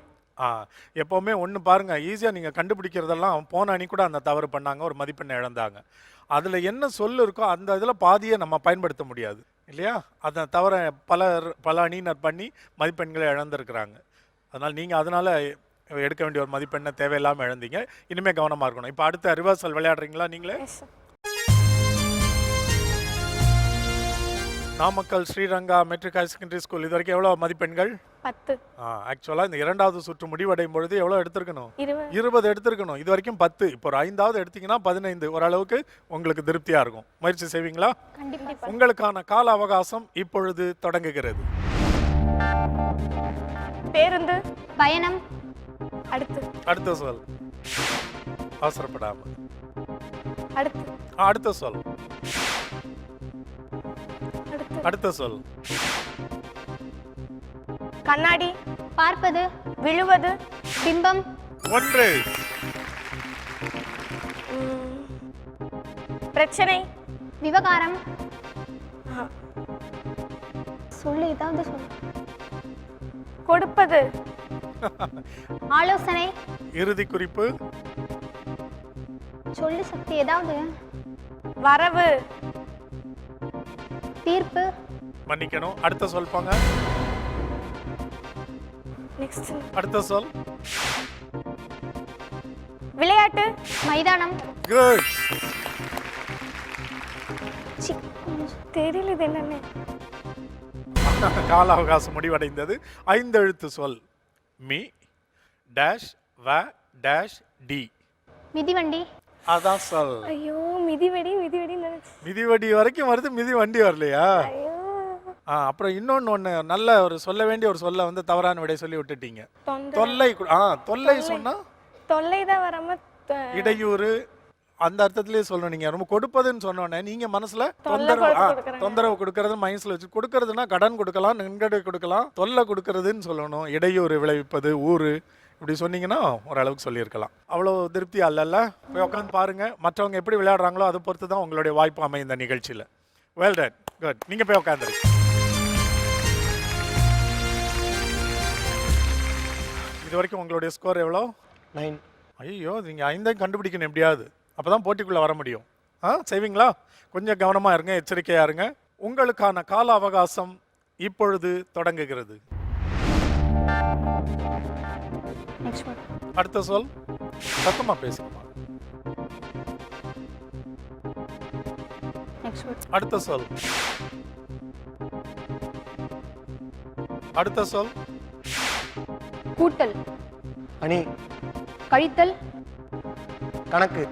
எப்போவுமே ஒன்று பாருங்கள், ஈஸியாக நீங்கள் கண்டுபிடிக்கிறதெல்லாம் போன அணி கூட அந்த தவறு பண்ணாங்க, ஒரு மதிப்பெண்ணை இழந்தாங்க. அதில் என்ன சொல் இருக்கோ அந்த இதில் பாதியை நம்ம பயன்படுத்த முடியாது இல்லையா? அதை தவிர பல அணியினர் பண்ணி மதிப்பெண்களை இழந்திருக்கிறாங்க. அதனால் எடுக்க வேண்டிய ஒரு மதிப்பெண்ணை தேவையில்லாமல் இழந்தீங்க. இனிமேல் கவனமாக இருக்கணும். இப்போ அடுத்த ரிவர்சல் விளையாடுறீங்களா நீங்களே? Namakkal Sriranga matric higher secondary school இது வரைக்கும் எவ்வளோ மதிப்பெண்கள்? 10. ஆக்சுவலாக இந்த 2வது சுற்று முடிவடையும் பொழுது எவ்வளோ எடுத்திருக்கணும்? 20 எடுத்திருக்கணும். இது வரைக்கும் 10. இப்போ ஒரு 5வது எடுத்தீங்கன்னா 15. ஓரளவுக்கு உங்களுக்கு திருப்தியாக இருக்கும். முயற்சி செய்வீங்களா? கண்டிப்பா. உங்களுக்கான கால அவகாசம் இப்பொழுது தொடங்குகிறது. பேருந்து. பயணம். அடுத்த சொல். அவசரப்படாம. அடுத்த சொல். அடுத்த சொல். கண்ணாடி, பார்ப்பது, விழுவது, பிம்பம், 1. பிரச்சனை, விவகாரம். சொல்லு, ஏதாவது சொல்லு. கொடுப்பது, ஆலோசனை. இறுதி குறிப்பு. சொல்லு சக்தி, ஏதாவது. வரவு, தீர்ப்பு. மன்னிக்கணும். அடுத்த சொல் போங்க. நெக்ஸ்ட் அடுத்த சொல். விளையாட்டு, மைதானம். குட். தெரியல இது என்னன்னு. கால அவகாசம் முடிவடைந்தது. 5 எழுத்து சொல். மீ டேஷ் வ டேஷ் டி. மிதிவண்டி. அதான் சொல். ஐயோ மிதிவடி நினைச்சு. மிதிவடி வரைக்கும் வருது, மிதி வண்டி வரலையா? ஐயோ அப்புறம் இன்னொன்னு நல்ல ஒரு சொல்ல வேண்டிய ஒரு சொல்ல வந்து தவறான விடை சொல்லி விட்டுட்டீங்க. தொல்லை. தொல்லை சொன்னா தொல்லை தான் வராம இடையூறு அந்த அர்த்தத்திலேயே சொல்லணும். நீங்க ரொம்ப கொடுப்பதுன்னு சொன்னோன்னே நீங்க மனசுல தொந்தரவு கொடுக்கறது மைண்ட்ஸ்ல வச்சு கொடுக்கறதுன்னா கடன் கொடுக்கலாம், நெருக்கடி கொடுக்கலாம். தொல்லை கொடுக்கறதுன்னு சொல்லணும். இடையூறு விளைவிப்பது, ஊரு இப்படி சொன்னீங்கன்னா ஓரளவுக்கு சொல்லியிருக்கலாம். அவ்வளோ திருப்தி அல்லல்ல. போய் உட்காந்து பாருங்க. மற்றவங்க எப்படி விளையாடுறாங்களோ அதை பொறுத்து தான் உங்களுடைய வாய்ப்பு அமையும் இந்த நிகழ்ச்சியில். Well done, good. நீங்க போய் உட்காந்துருங்க. இது வரைக்கும் உங்களுடைய ஸ்கோர் எவ்வளோ? 9. ஐயோ, நீங்கள் 5 கண்டுபிடிக்கணும் எப்படியாவது. அப்போ தான் போட்டிக்குள்ளே வர முடியும். செய்வீங்களா? கொஞ்சம் கவனமாக இருங்க, எச்சரிக்கையாக இருங்க. உங்களுக்கான கால அவகாசம் இப்பொழுது தொடங்குகிறது. அடுத்த சொல். சத்தமாக பேசுங்கம்மா. அடுத்த சொல். அடுத்த சொல். கூட்டல், அணி, கழித்தல், கணக்கு.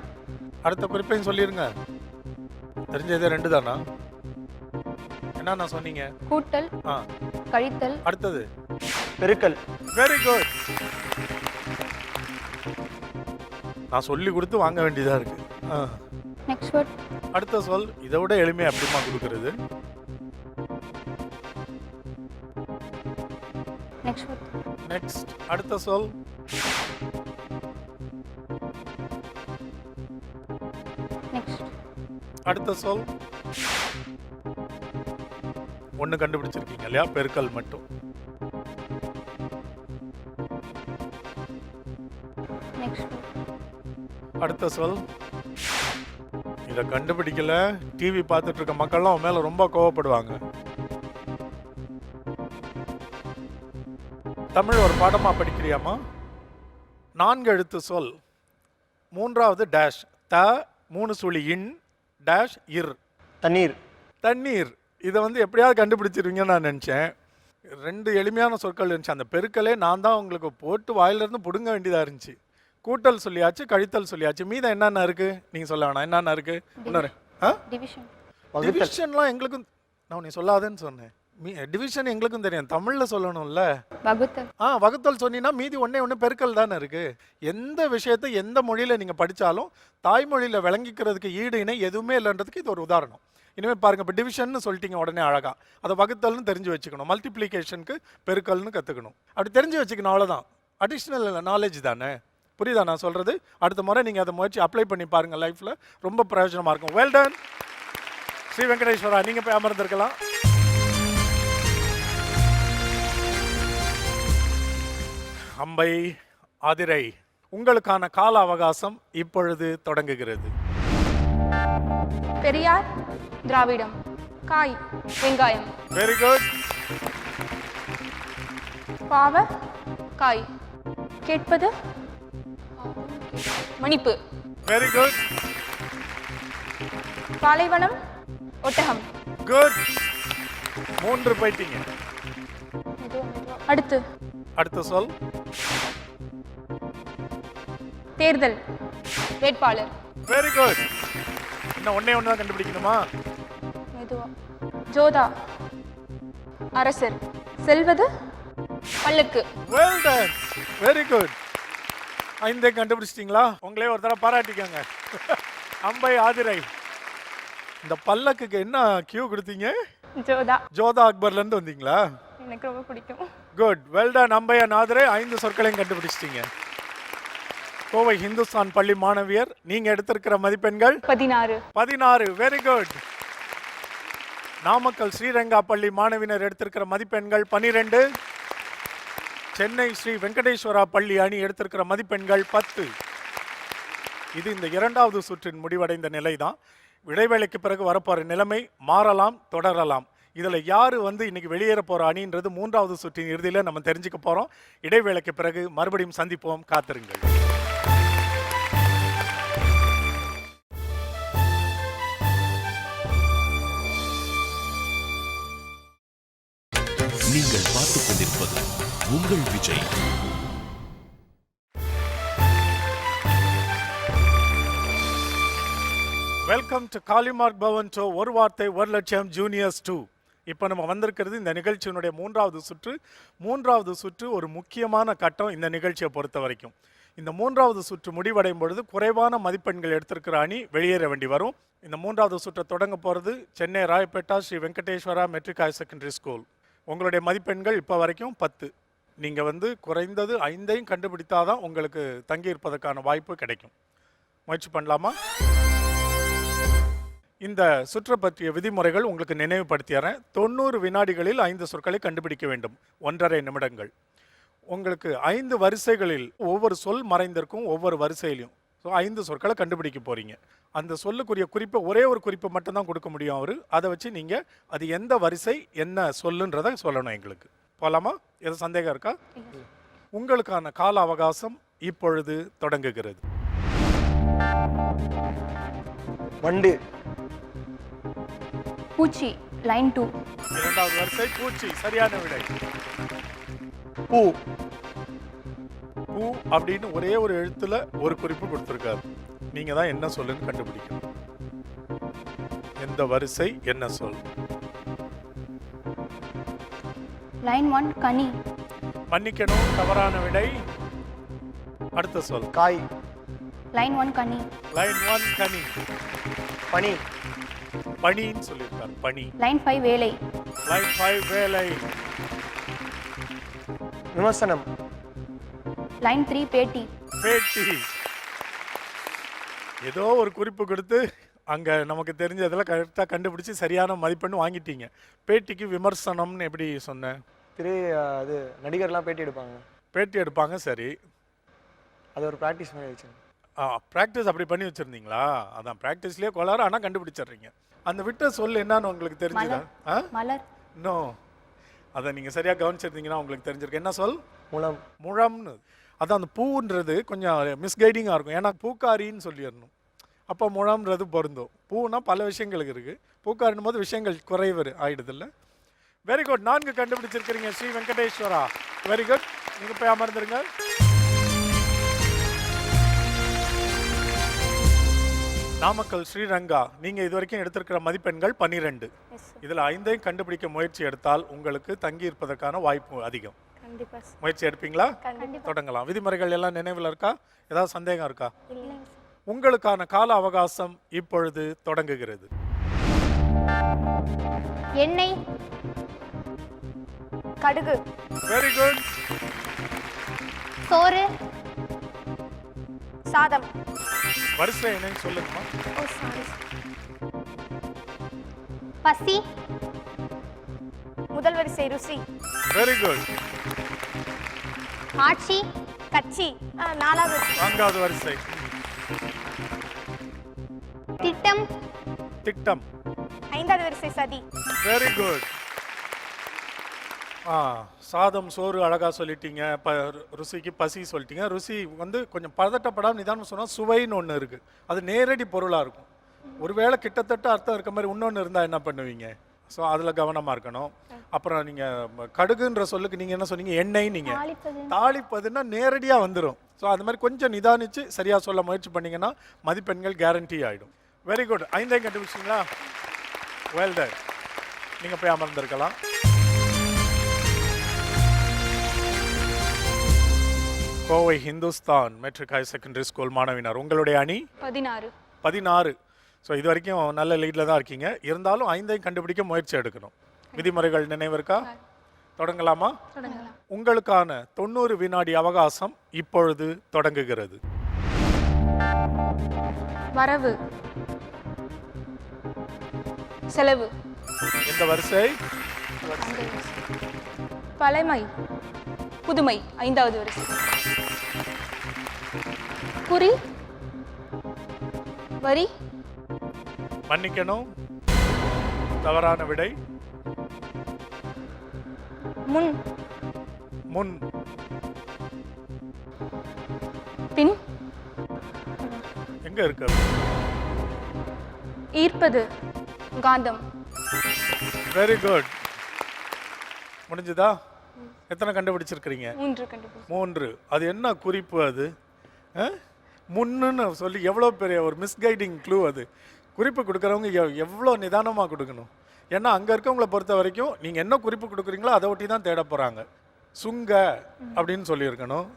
அடுத்த குறிப்பையும் சொல்லிருங்க. தெரிஞ்சது 2 தானா? என்ன சொன்னீங்க? கூட்டல், கழித்தல். அடுத்தது பெருக்கல். Very good. நான் சொல்லி கொடுத்து வாங்க வேண்டியதா இருக்கு. Next word. அடுத்த சொல். இதை விட எளிமையா எப்படிமா கொடுக்கறது? Next word. நெக்ஸ்ட். அடுத்த சொல். நெக்ஸ்ட். அடுத்த சொல். 1 கண்டுபிடிச்சிருக்கீங்க இல்லையா? பெருக்கல் மட்டும். நெக்ஸ்ட். அடுத்த சொல். இதை கண்டுபிடிக்கல, டிவி பார்த்துட்டு இருக்க மக்கள்லாம் உன் மேல ரொம்ப கோவப்படுவாங்க. தமிழ் ஒரு பாடமா படிக்கிறியாமா? 4 எழுத்து சொல். 3வது டேஷ். த 3 சுழி இன் டேஷ் இர். தண்ணீர். தண்ணீர். இதை வந்து எப்படியாவது கண்டுபிடிச்சிருவீங்கன்னு நான் நினச்சேன். 2 எளிமையான சொற்கள் இருந்துச்சு. அந்த பெருக்கலே நான் தான் உங்களுக்கு போட்டு வாயிலிருந்து பிடுங்க வேண்டியதாக இருந்துச்சு. கூட்டல் சொல்லியாச்சு, கழித்தல் சொல்லியாச்சு. மீதம் என்னென்ன இருக்கு? நீங்க சொல்ல வேணாம். என்னென்ன இருக்கு? இன்னொரு டிவிஷன். டிவிஷன்லாம் எங்களுக்கும் நான் நீ சொல்லாதேன்னு சொன்னேன். டிவிஷன் எங்களுக்கும் தெரியும், தமிழ்ல சொல்லணும்ல. வகுத்தல். வகுத்தல் சொன்னீங்கன்னா மீதி ஒண்ணே பெருக்கல் தானே இருக்கு. எந்த விஷயத்தை எந்த மொழியில நீங்க படிச்சாலும் தாய்மொழியில விளங்கிக்கிறதுக்கு ஈடு இணை எதுவுமே இல்லைன்றதுக்கு இது ஒரு உதாரணம். இனிமே பாருங்க, இப்போ டிவிஷன் சொல்லிட்டீங்க உடனே அழகா, அதை வகுத்தல்னு தெரிஞ்சு வச்சுக்கணும். மல்டிப்ளிகேஷனுக்கு பெருக்கல்னு கத்துக்கணும். அப்படி தெரிஞ்சு வச்சுக்கணும், அவ்வளவுதான். அடிஷ்னல் நாலேஜ் தானே. புரியுதா நான் சொல்றது? அடுத்த முறை நீங்க அதை முயற்சி அப்ளை பண்ணி பாருங்க, லைஃப்ல ரொம்ப பிரயோஜனமா இருக்கும். Well done Sri Venkateswara. நீங்க போய் அமர்ந்திருக்கலாம். அம்பை, ஆதிரை, உங்களுக்கான கால அவகாசம் இப்பொழுது தொடங்குகிறது. பெரியார், திராவிடம். காய், வெங்காயம். Very good. பாவ, காய். கேட்பது, மணிப்பு. Very good. பாலைவனம், ஒட்டகம். குட். 3 போயிட்டீங்க. அடுத்து அடுத்த சொல். தேர்தல், வேட்பாளர். Very good. இன்னும் ஒண்ணே தான் கண்டுபிடிக்கணுமா? ஜோதா, அரசர். செல்வது, பல்லக்கு. Well done. Very good. 5 கண்டுபிடிச்சிட்டீங்களா? உங்களே ஒரு தடவை பாராட்டிக்கோங்க. அம்பை, ஆதிரை, இந்த பல்லக்குக்கு என்ன கியூ கொடுத்தீங்க? ஜோதா. ஜோதா அக்பர்லேருந்து வந்தீங்களா? எனக்கு ரொம்ப பிடிக்கும். குட், வெல்டன் அம்பையா நாதரே. 5 சொற்களையும் கண்டுபிடிச்சிட்டீங்க. கோவை ஹிந்துஸ்தான் பள்ளி மாணவியர், நீங்க எடுத்திருக்கிற மதிப்பெண்கள் 16. Very good. நாமக்கல் ஸ்ரீரங்கா பள்ளி மாணவியினர் எடுத்திருக்கிற மதிப்பெண்கள் 12. சென்னை ஸ்ரீ வெங்கடேஸ்வரா பள்ளி அணி எடுத்திருக்கிற மதிப்பெண்கள் 10. இது இந்த 2வது சுற்றின் முடிவடைந்த நிலைதான். இடைவேளைக்கு பிறகு வரப்போற நிலைமை மாறலாம், தொடரலாம். இதுல யாரு இன்னைக்கு வெளியேற போற அணின்றது 3வது சுற்றின் இறுதியில நம்ம தெரிஞ்சுக்க போறோம். இடைவேளைக்கு பிறகு மறுபடியும் சந்திப்போம், காத்திருங்கள். நீங்கள் பார்த்துக் கொண்டிருப்பது உங்கள் விஜய். வெல்கம் டு காளிமார்க் பவன் ஷோ. ஒரு வார்த்தை ஒரு லட்சம் ஜூனியர்ஸ் 2. இப்போ நம்ம வந்திருக்கிறது இந்த நிகழ்ச்சியினுடைய 3வது சுற்று. 3வது சுற்று ஒரு முக்கியமான கட்டம் இந்த நிகழ்ச்சியை பொறுத்த வரைக்கும். இந்த 3வது சுற்று முடிவடையும் பொழுது குறைவான மதிப்பெண்கள் எடுத்திருக்கிற அணி வெளியேற வேண்டி வரும். இந்த 3வது சுற்றை தொடங்க போகிறது Chennai Royapettah Sri Venkateswara matric higher secondary school. உங்களுடைய மதிப்பெண்கள் இப்போ வரைக்கும் 10. நீங்கள் குறைந்தது 5ஐயும் கண்டுபிடித்தாதான் உங்களுக்கு தங்கியிருப்பதற்கான வாய்ப்பு கிடைக்கும். முயற்சி பண்ணலாமா? இந்த சுற்றை பற்றிய விதிமுறைகள் உங்களுக்கு நினைவுபடுத்திறேன். 90 வினாடிகளில் 5 சொற்களை கண்டுபிடிக்க வேண்டும். 1.5 நிமிடங்கள். உங்களுக்கு 5 வரிசைகளில் ஒவ்வொரு சொல் மறைந்திருக்கும். ஒவ்வொரு வரிசையிலையும் 5 சொற்களை கண்டுபிடிக்க போறீங்க. அந்த சொல்லுக்குரிய குறிப்பை ஒரே ஒரு குறிப்பை மட்டும்தான் கொடுக்க முடியும் அவரு. அதை வச்சு நீங்கள் அது எந்த வரிசை என்ன சொல்லுன்றதை சொல்லணும் எங்களுக்கு. போலாமா? எதுவும் சந்தேகம் இருக்கா? உங்களுக்கான கால அவகாசம் இப்பொழுது தொடங்குகிறது. வண்டு. பூச்சி. லைன் 2. 2வது வரிசை பூச்சி. சரியான விடை. பூ. பூ அப்படின்னு ஒரே ஒரு எழுத்துல ஒரு குறிப்பு கொடுத்துருக்காரு. நீங்க தான் என்ன சொல்லுன்னு கண்டுபிடிக்கணும். எந்த வரிசை என்ன சொல்? லைன் 1 கனி. மன்னிக்கணும், தவறான விடை. அடுத்த சொல். காய். லைன் 1 கனி. லைன் 1 கனி. பனி. பனின்னு சொல்லியிருக்காரு. பனி. லைன் 5 வேலை. லைன் 5 வேலை. விமர்சனம். லைன் 3 பேட்டி. பேட்டி. ஏதோ ஒரு குறிப்பு கொடுத்து அங்கே நமக்கு தெரிஞ்சதெல்லாம் கரெக்டாக கண்டுபிடிச்சி சரியான மதிப்பெண் வாங்கிட்டீங்க. பேட்டிக்கு விமர்சனம்னு எப்படி சொன்னேன்? அது நடிகர்லாம் பேட்டி எடுப்பாங்க. பேட்டி எடுப்பாங்க, சரி. அது ஒரு ப்ராக்டிஸ் மாதிரி வச்சு. ப்ராக்டிஸ் அப்படி பண்ணி வச்சுருந்தீங்களா? அதான் ப்ராக்டிஸ்லேயே கொள்ளாரு, ஆனால் கண்டுபிடிச்சிடுறீங்க. அந்த விட்ட சொல் என்னன்னு உங்களுக்கு தெரிஞ்சுதா? மலர். இன்னும் அதை நீங்கள் சரியாக கவனிச்சிருந்தீங்கன்னா உங்களுக்கு தெரிஞ்சிருக்கு. என்ன சொல்? முழம். முழம்னு. அதான் அந்த பூன்றது கொஞ்சம் மிஸ்கைடிங்காக இருக்கும். ஏன்னா பூக்காரின்னு சொல்லிடணும். அப்போ முழம்ன்றது பொருந்தும். பூனா பல விஷயங்களுக்கு இருக்குது. பூக்காரின் போது விஷயங்கள் குறைவு ஆயிடுதில்ல. Very good. 4 கண்டுபிடிச்சிருக்கிறீங்க ஸ்ரீ வெங்கடேஸ்வரா. Very good. நீங்கள் போய் அமர்ந்துருங்க. நாமக்கல் ஸ்ரீரங்கா, நீங்கள் இது வரைக்கும் எடுத்திருக்கிற மதிப்பெண்கள் 12. இதில் 5ஐயும் கண்டுபிடிக்க முயற்சி எடுத்தால் உங்களுக்கு தங்கி இருப்பதற்கான வாய்ப்பு அதிகம். முயற்சி எடுப்பீங்களா? தொடங்கலாம். விதிமுறைகள் எல்லாம் நினைவில் இருக்கா? ஏதாவது சந்தேகம் இருக்கா? உங்களுக்கான கால அவகாசம் இப்பொழுது தொடங்குகிறது. எண்ணெய். கடுகு. Very good. சோறு. சாதம். வரிசை என்னன்னு சொல்லுங்கம்மா. பசி. முதல் வரிசை ருசி. Very good. ஆட்சி. கட்சி. 4வது வரிசை. 4வது வரிசை. திட்டம். திட்டம். 5வது வரிசை சதி. Very good. சாதம் சோறு அழகா சொல்லிட்டீங்க. ருசிக்கு பசி சொல்லிட்டீங்க. ருசி கொஞ்சம் பதட்டப்படாமல் நிதானம் சொன்னால் சுவைன்னு ஒன்று இருக்குது. அது நேரடி பொருளாக இருக்கும். ஒருவேளை கிட்டத்தட்ட அர்த்தம் இருக்க மாதிரி இன்னொன்று இருந்தால் என்ன பண்ணுவீங்க? ஸோ அதில் கவனமாக இருக்கணும். அப்புறம் நீங்கள் கடுகுன்ற சொல்லுக்கு நீங்கள் என்ன சொன்னீங்க? எண்ணெய். நீங்கள் தாளிப்பதுன்னா நேரடியாக வந்துடும். ஸோ அது மாதிரி கொஞ்சம் நிதானித்து சரியாக சொல்ல முயற்சி பண்ணிங்கன்னா மதிப்பெண்கள் கேரண்டி ஆகிடும். Very good. 5ஐயும் கண்டுபிடிச்சிங்களா? Well done. நீங்கள் போய் அமர்ந்திருக்கலாம். Kovai Hindustan matric higher secondary school மாணவினர், உங்களுடைய அணி 16. 16. ஸோ இது வரைக்கும் நல்ல லீடில் தான் இருக்கீங்க. இருந்தாலும் 5ஐயும் கண்டுபிடிக்க முயற்சி எடுக்கணும். விதிமுறைகள் நினைவு இருக்கா? தொடங்கலாமா? தொடங்கலாம். உங்களுக்கான 90 வினாடி அவகாசம் இப்பொழுது தொடங்குகிறது. வரவு, செலவு, எந்த வரிசை? பழமை, புதுமை, 5வது வரிசை. குறி, வரி, மன்னிக்கணும், தவறான விடை. முன், முன், பின், எங்க இருக்கு? ஈர்ப்பது, காந்தம். Very good. முடிஞ்சுதா? எத்தனை கண்டுபிடிச்சிருக்கிறீங்க? 3 கண்டுபிடி. 3. அது என்ன குறிப்பு அது? முன்னுன்னு சொல்லி எவ்வளோ பெரிய ஒரு மிஸ்கைடிங் க்ளூ அது. குறிப்பு கொடுக்குறவங்க எவ்வளோ நிதானமாக கொடுக்கணும். ஏன்னா அங்கே இருக்கவங்களை பொறுத்த வரைக்கும் நீங்கள் என்ன குறிப்பு கொடுக்குறீங்களோ அதை ஒட்டி தான் தேட போகிறாங்க. சுங்க அப்படின்னு சொல்லியிருக்கணும்.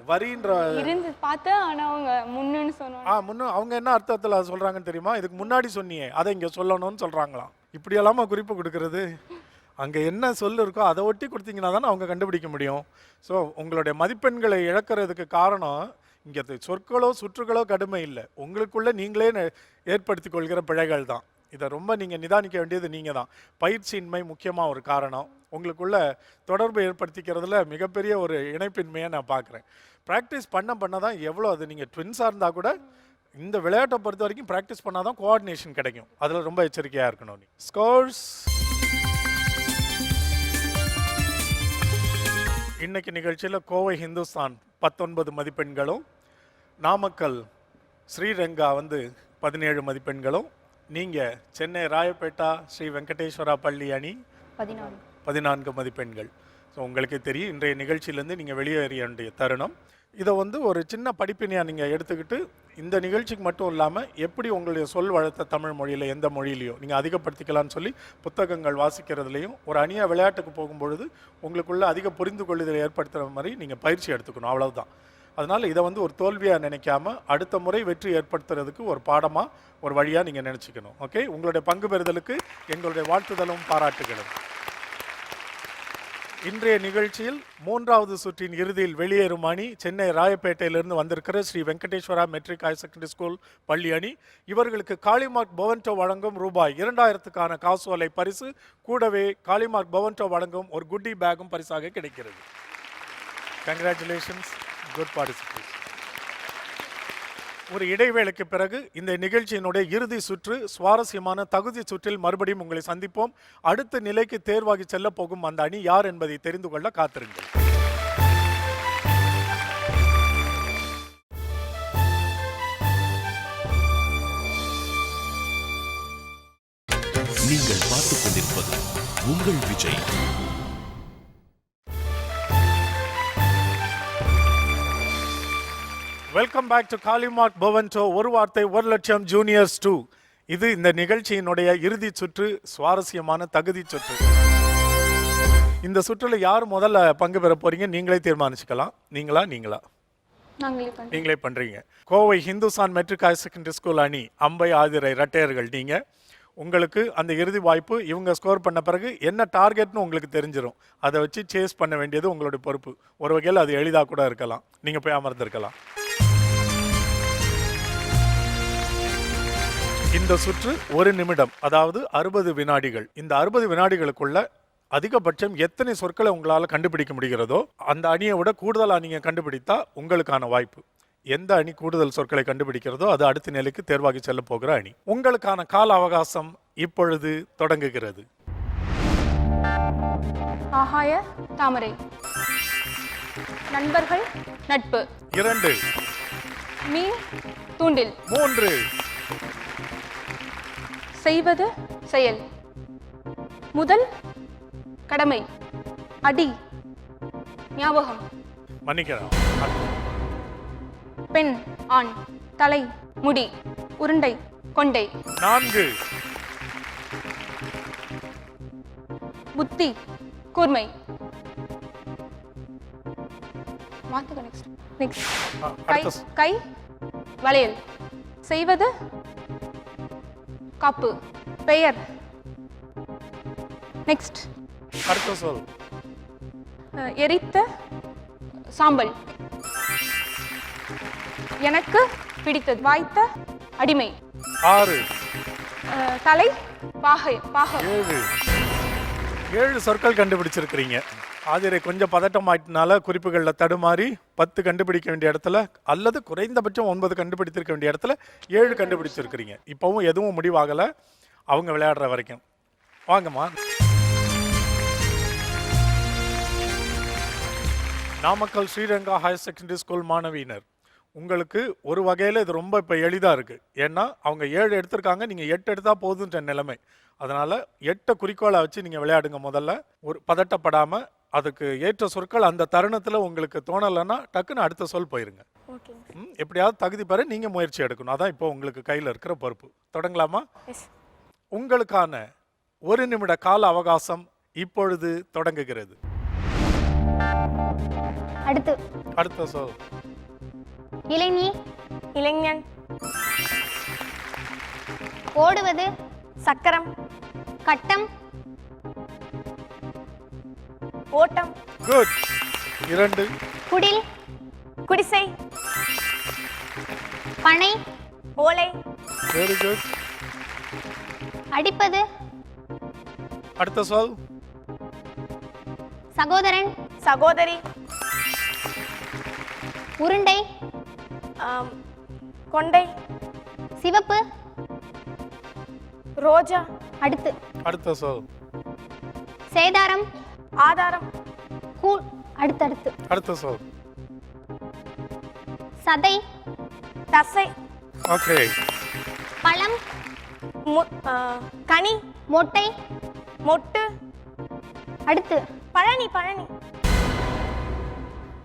வரின்ற இருந்து பார்த்தா ஆனால் அவங்க முன்னுன்னு சொன்னாங்க. முன்னும் அவங்க என்ன அர்த்தத்தில் அது சொல்கிறாங்கன்னு தெரியுமா? இதுக்கு முன்னாடி சொன்னியே அதை இங்கே சொல்லணும்னு சொல்கிறாங்களாம். இப்படியெல்லாமா குறிப்பு கொடுக்கறது? அங்கே என்ன சொல் இருக்கோ அதை ஒட்டி கொடுத்தீங்கன்னா தானே அவங்க கண்டுபிடிக்க முடியும். ஸோ உங்களுடைய மதிப்பெண்களை இழக்கிறதுக்கு காரணம் இங்கே சொற்களோ சுற்றுகளோ கடுமை இல்லை, உங்களுக்குள்ளே நீங்களே ஏற்படுத்தி கொள்கிற பிழைகள் தான். இதை ரொம்ப நீங்கள் நிதானிக்க வேண்டியது நீங்கள் தான். பயிற்சியின்மை முக்கியமாக ஒரு காரணம். உங்களுக்குள்ள தொடர்பு ஏற்படுத்திக்கிறதுல மிகப்பெரிய ஒரு இணைப்பின்மையை நான் பார்க்குறேன். ப்ராக்டிஸ் பண்ண தான் எவ்வளோ அது நீங்கள் ட்வின்ஸாக இருந்தால் கூட இந்த விளையாட்டை பொறுத்த வரைக்கும் ப்ராக்டிஸ் பண்ணால் தான் கோஆர்டினேஷன் கிடைக்கும். அதில் ரொம்ப எச்சரிக்கையாக இருக்கணும். நீ ஸ்கோர்ஸ் இன்னைக்கு நிகழ்ச்சியில் கோவை ஹிந்துஸ்தான் 19 மதிப்பெண்களும், நாமக்கல் ஸ்ரீரங்கா 17 மதிப்பெண்களும், நீங்கள் சென்னை ராயப்பேட்டா ஸ்ரீ வெங்கடேஸ்வரா பள்ளி அணி 14 மதிப்பெண்கள். ஸோ உங்களுக்கே தெரியும் இன்றைய நிகழ்ச்சியிலேருந்து நீங்கள் வெளியேறிய வேண்டிய தருணம். இதை ஒரு சின்ன படிப்பினையாக நீங்கள் எடுத்துக்கிட்டு இந்த நிகழ்ச்சிக்கு மட்டும் இல்லாமல் எப்படி உங்களுடைய சொல் வளர்த்த தமிழ் மொழியில் எந்த மொழியிலையோ நீங்கள் அதிகப்படுத்திக்கலான்னு சொல்லி புத்தகங்கள் வாசிக்கிறதுலையும் ஒரு அணியாக விளையாட்டுக்கு போகும்பொழுது உங்களுக்குள்ள அதிக புரிந்து கொள்ளுதலை ஏற்படுத்துகிற மாதிரி நீங்கள் பயிற்சி எடுத்துக்கணும். அவ்வளவுதான். அதனால் இதை ஒரு தோல்வியாக நினைக்காம அடுத்த முறை வெற்றி ஏற்படுத்துறதுக்கு ஒரு பாடமாக ஒரு வழியாக நீங்கள் நினச்சிக்கணும். ஓகே, உங்களுடைய பங்கு பெறுதலுக்கு எங்களுடைய வாழ்த்துதலும் பாராட்டுகளும். இன்றைய நிகழ்ச்சியில் 3வது சுற்றின் இறுதியில் வெளியேறும் அணி சென்னை ராயப்பேட்டையிலிருந்து வந்திருக்கிற Sri Venkateswara matric higher secondary school பள்ளி அணி. இவர்களுக்கு காளிமார்க் பவன்டோ வழங்கும் ரூபாய் 2000க்கான காசோலை பரிசு, கூடவே காளிமார்க் பவன்டோ வழங்கும் ஒரு குட்டி பேக்கும் பரிசாக கிடைக்கிறது. Congratulations, good participation. ஒரு இடைவேளைக்கு பிறகு இந்த நிகழ்ச்சியினுடைய இறுதி சுற்று சுவாரஸ்யமான தகுதி சுற்றில் மறுபடியும் உங்களை சந்திப்போம். அடுத்த நிலைக்கு தேர்வாகி செல்ல போகும் அந்த அணி யார் என்பதை தெரிந்து கொள்ள காத்திருங்கள். நீங்கள் பார்த்துக் கொண்டிருப்பது உங்கள் Vijay. Welcome back to Kalimark Bovonto ஒரு வார்த்தை 1 லட்சம் ஜூனியர்ஸ் 2. இது இந்த நிகழ்ச்சியினுடைய இறுதி சுற்று, சுவாரஸ்யமான தகுதி சுற்று. இந்த சுற்றுல யார் முதல்ல பங்கு பெற போறீங்க நீங்களே தீர்மானிச்சுக்கலாம். நீங்களே பண்றீங்க. Kovai Hindustan matric higher secondary school அணி அம்பை ஆதிரை இரட்டையர்கள். நீங்க உங்களுக்கு அந்த இறுதி வாய்ப்பு. இவங்க ஸ்கோர் பண்ண பிறகு என்ன டார்கெட்னு உங்களுக்கு தெரிஞ்சிடும். அதை வச்சு சேஸ் பண்ண வேண்டியது உங்களுடைய பொறுப்பு. ஒரு வகையில் அது எளிதாக கூட இருக்கலாம். நீங்க போய் அமர்ந்திருக்கலாம். இந்த சுற்று 1 நிமிடம், அதாவது 60 வினாடிகள். இந்த 60 வினாடிகளுக்குள்ள அதிகபட்சம் எத்தனை சொற்களை உங்களால் கண்டுபிடிக்க முடிகிறதோ அந்த அணியை விட கூடுதலாக நீங்கள் கண்டுபிடித்தா உங்களுக்கான வாய்ப்பு. எந்த அணி கூடுதல் சொற்களை கண்டுபிடிக்கிறதோ அது அடுத்த நிலைக்கு தேர்வாகி செல்ல போகிற அணி. உங்களுக்கான கால அவகாசம் இப்பொழுது தொடங்குகிறது. ஆகாய தாமரை, நண்பர்கள், நட்பு. 2, மீன், தூண்டில். 3, செய்வது, செயல். முதல், கடமை. அடி, ஞாபகம். மன்னிக்கிறோம். பெண், ஆண். தலை, முடி. உருண்டை, கொண்டை. 4, புத்தி, கூர்மை. மாத்துக. நெக்ஸ்ட் கை, கை, வளையல். செய்வது, காப்பு. பெயர். நெக்ஸ்ட். அடுத்த சொல். எரித்த சாம்பல். எனக்கு பிடித்தது. வாய்த்த அடிமை. 6. தலை. பாகை. பாகை. 7 சொற்கள் கண்டுபிடிச்சிருக்கிறீங்க. ஆதிரை கொஞ்சம் பதட்டமாயிட்டனால குறிப்புகளில் தடுமாறி 10 கண்டுபிடிக்க வேண்டிய இடத்துல அல்லது குறைந்தபட்சம் 9 கண்டுபிடித்திருக்க வேண்டிய இடத்துல 7 கண்டுபிடிச்சிருக்கிறீங்க. இப்போவும் எதுவும் முடிவாகலை அவங்க விளையாடுற வரைக்கும். வாங்கம்மா. Namakkal Sriranga higher secondary school மாணவியினர், உங்களுக்கு ஒரு வகையில் இது ரொம்ப இப்போ எளிதாக இருக்குது. ஏன்னா அவங்க 7 எடுத்திருக்காங்க, நீங்கள் 8 எடுத்தால் போதுன்ற நிலைமை. அதனால் 8 குறிக்கோளை வச்சு நீங்கள் விளையாடுங்க. முதல்ல ஒரு பதட்டப்படாமல், அதுக்கு ஏற்ற சொற்கள் அந்த தருணத்தில் உங்களுக்கு தோணலைன்னா டக்குன்னு அடுத்த சொல் போயிருங்க. எப்படியாவது தகுதி பெற நீங்கள் முயற்சி எடுக்கணும். அதான் இப்போ உங்களுக்கு கையில் இருக்கிற பொறுப்பு. தொடங்கலாமா? உங்களுக்கான 1 நிமிட கால அவகாசம் இப்பொழுது தொடங்குகிறது. அடுத்த சொல். இளைஞி. இளைஞன். ஓடுவது. சக்கரம். கட்டம். ஓட்டம். குட். 2. குடில். குடிசை. பனை. ஓலை. Very good. அடிப்பது. அடுத்த சொல். சகோதரன். சகோதரி. உருண்டை. கொண்டை. சிவப்பு. ரோஜா. அடுத்த சொல். சேதாரம். ஆதாரம். கூழ். அடுத்த சொல். சதை. தசை. ஓகே. பழம். கனி. மொட்டை. மொட்டு. Palani. Palani.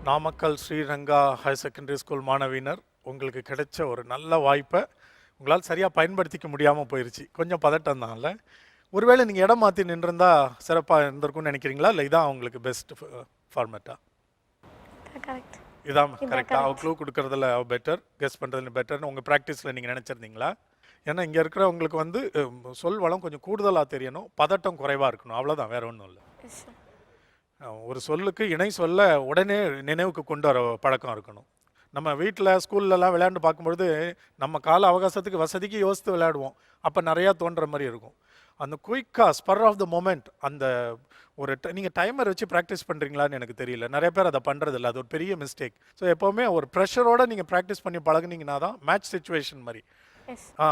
Namakkal Sriranga higher secondary school மாணவியினர், உங்களுக்கு கிடைச்ச ஒரு நல்ல வாய்ப்பை உங்களால் சரியாக பயன்படுத்திக்க முடியாமல் போயிடுச்சு. கொஞ்சம் பதட்டம் தான்ல. ஒருவேளை நீங்கள் இடம் மாற்றி நின்றுருந்தா சிறப்பாக இருந்திருக்கும்னு நினைக்கிறீங்களா? இல்லை இதான் உங்களுக்கு பெஸ்ட் ஃபார்மேட்டா? இதான் கரெக்டாக. அவ க்ளூ கொடுக்குறதுல பெட்டர், கெஸ் பண்ணுறதுல பெட்டர்னு உங்கள் ப்ராக்டிஸில் நீங்கள் நினச்சிருந்தீங்களா? ஏன்னா இங்கே இருக்கிறவங்களுக்கு வந்து சொல் வளம் கொஞ்சம் கூடுதலாக தெரியணும், பதட்டம் குறைவாக இருக்கணும், அவ்வளோதான், வேற ஒன்றும் இல்லை. ஒரு சொல்லுக்கு இணை சொல்ல உடனே நினைவுக்கு கொண்டு வர பழக்கம் இருக்கணும். நம்ம வீட்டில் ஸ்கூல்லலாம் விளையாண்டு பார்க்கும்பொழுது நம்ம கால அவகாசத்துக்கு வசதிக்கு யோசித்து விளையாடுவோம். அப்போ நிறையா தோன்ற மாதிரி இருக்கும். அந்த குயிக்காக ஸ்பர் ஆஃப் த மொமெண்ட், அந்த ஒரு நீங்கள் டைமர் வச்சு ப்ராக்டிஸ் பண்ணுறீங்களான்னு எனக்கு தெரியல. நிறைய பேர் அதை பண்ணுறதில்ல, அது ஒரு பெரிய மிஸ்டேக். ஸோ எப்போவுமே ஒரு ப்ரெஷரோடு நீங்கள் ப்ராக்டிஸ் பண்ணி பழகுனீங்கன்னா தான் மேட்ச் சிச்சுவேஷன் மாதிரி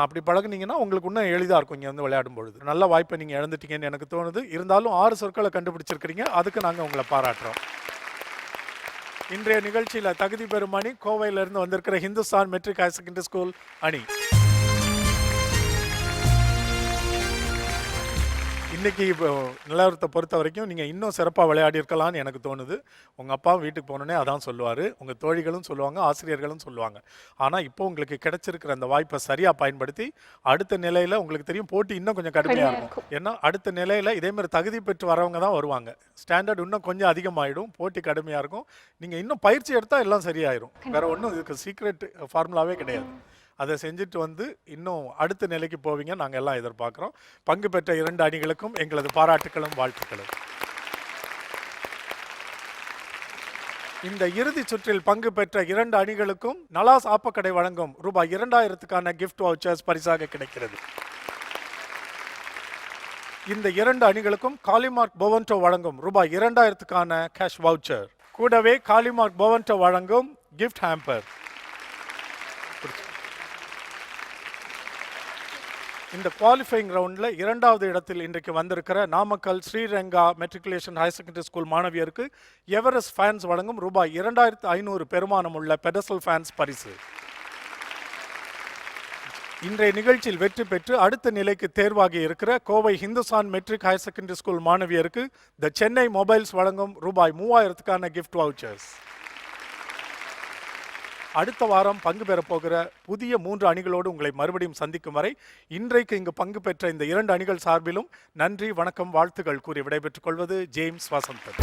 அப்படி பழகுனீங்கன்னா உங்களுக்கு இன்னும் எளிதாக இருக்கும் இங்கே வந்து விளையாடும் பொழுது. நல்ல வாய்ப்பை நீங்கள் இழந்துட்டீங்கன்னு எனக்கு தோணுது. இருந்தாலும் 6 சொற்களை கண்டுபிடிச்சிருக்கிறீங்க, அதுக்கு நாங்கள் உங்களை பாராட்டுறோம். இன்றைய நிகழ்ச்சியில் தகுதி பெறும் அணி கோவையிலிருந்து வந்திருக்கிற Hindustan matric higher secondary school அணி. இன்றைக்கி நிலவரத்தை பொறுத்த வரைக்கும் நீங்கள் இன்னும் சிறப்பாக விளையாடி இருக்கலாம்னு எனக்கு தோணுது. உங்கள் அப்பா வீட்டுக்கு போனோடனே அதான் சொல்லுவார், உங்கள் தோழிகளும் சொல்லுவாங்க, ஆசிரியர்களும் சொல்லுவாங்க. ஆனால் இப்போ உங்களுக்கு கிடைச்சிருக்கிற அந்த வாய்ப்பை சரியாக பயன்படுத்தி அடுத்த நிலையில் உங்களுக்கு தெரியும் போட்டி இன்னும் கொஞ்சம் கடுமையாக இருக்கும். ஏன்னா அடுத்த நிலையில் இதேமாதிரி தகுதி பெற்று வரவங்க தான் வருவாங்க. ஸ்டாண்டர்ட் இன்னும் கொஞ்சம் அதிகமாகிடும், போட்டி கடுமையாக இருக்கும். நீங்கள் இன்னும் பயிற்சி எடுத்தால் எல்லாம் சரியாயிடும். வேறு ஒன்றும் இதுக்கு சீக்ரெட் ஃபார்முலாவே கிடையாது. அதை செஞ்சுட்டு வந்து இன்னும் அடுத்த நிலைக்கு போவீங்க, நாங்கள் எல்லாம் எதிர்பார்க்குறோம். பங்கு பெற்ற 2 அணிகளுக்கும் எங்களது பாராட்டுகளும் வாழ்த்துக்களும். இந்த இறுதி சுற்றில் பங்கு பெற்ற 2 அணிகளுக்கும் நலாஸ் ஆப்பக்கடை வழங்கும் ரூபாய் 2000க்கான கிஃப்ட் வவுச்சர்ஸ் பரிசாக கிடைக்கிறது. இந்த 2 அணிகளுக்கும் காலிமார்க் போவன்டோ வழங்கும் ரூபாய் 2000க்கான கேஷ் வவுச்சர், கூடவே காலிமார்க் போவன்டோ வழங்கும் கிஃப்ட் ஹேம்பர். இந்த குவாலிஃபைங் ரவுண்டில் 2வது இடத்தில் இன்றைக்கு வந்திருக்கிற Namakkal Sriranga matriculation higher secondary school மாணவியருக்கு எவரெஸ்ட் ஃபேன்ஸ் வழங்கும் ரூபாய் 2500 பெருமானம் உள்ள பெடசல் ஃபேன்ஸ் பரிசு. இன்றைய நிகழ்ச்சியில் வெற்றி பெற்று அடுத்த நிலைக்கு தேர்வாகி இருக்கிற Kovai Hindustan matric higher secondary school மாணவியருக்கு த சென்னை மொபைல்ஸ் வழங்கும் ரூபாய் 3000க்கான கிஃப்ட் வவுச்சர்ஸ். அடுத்த வாரம் பங்கு பெறப் போகிற புதிய 3 அணிகளோடு உங்களை மறுபடியும் சந்திக்கும் வரை இன்றைக்கு இங்கு பங்கு பெற்ற இந்த 2 அணிகள் சார்பிலும் நன்றி, வணக்கம், வாழ்த்துக்கள் கூறி விடைபெற்றுக் கொள்வது ஜேம்ஸ் வசந்தன்.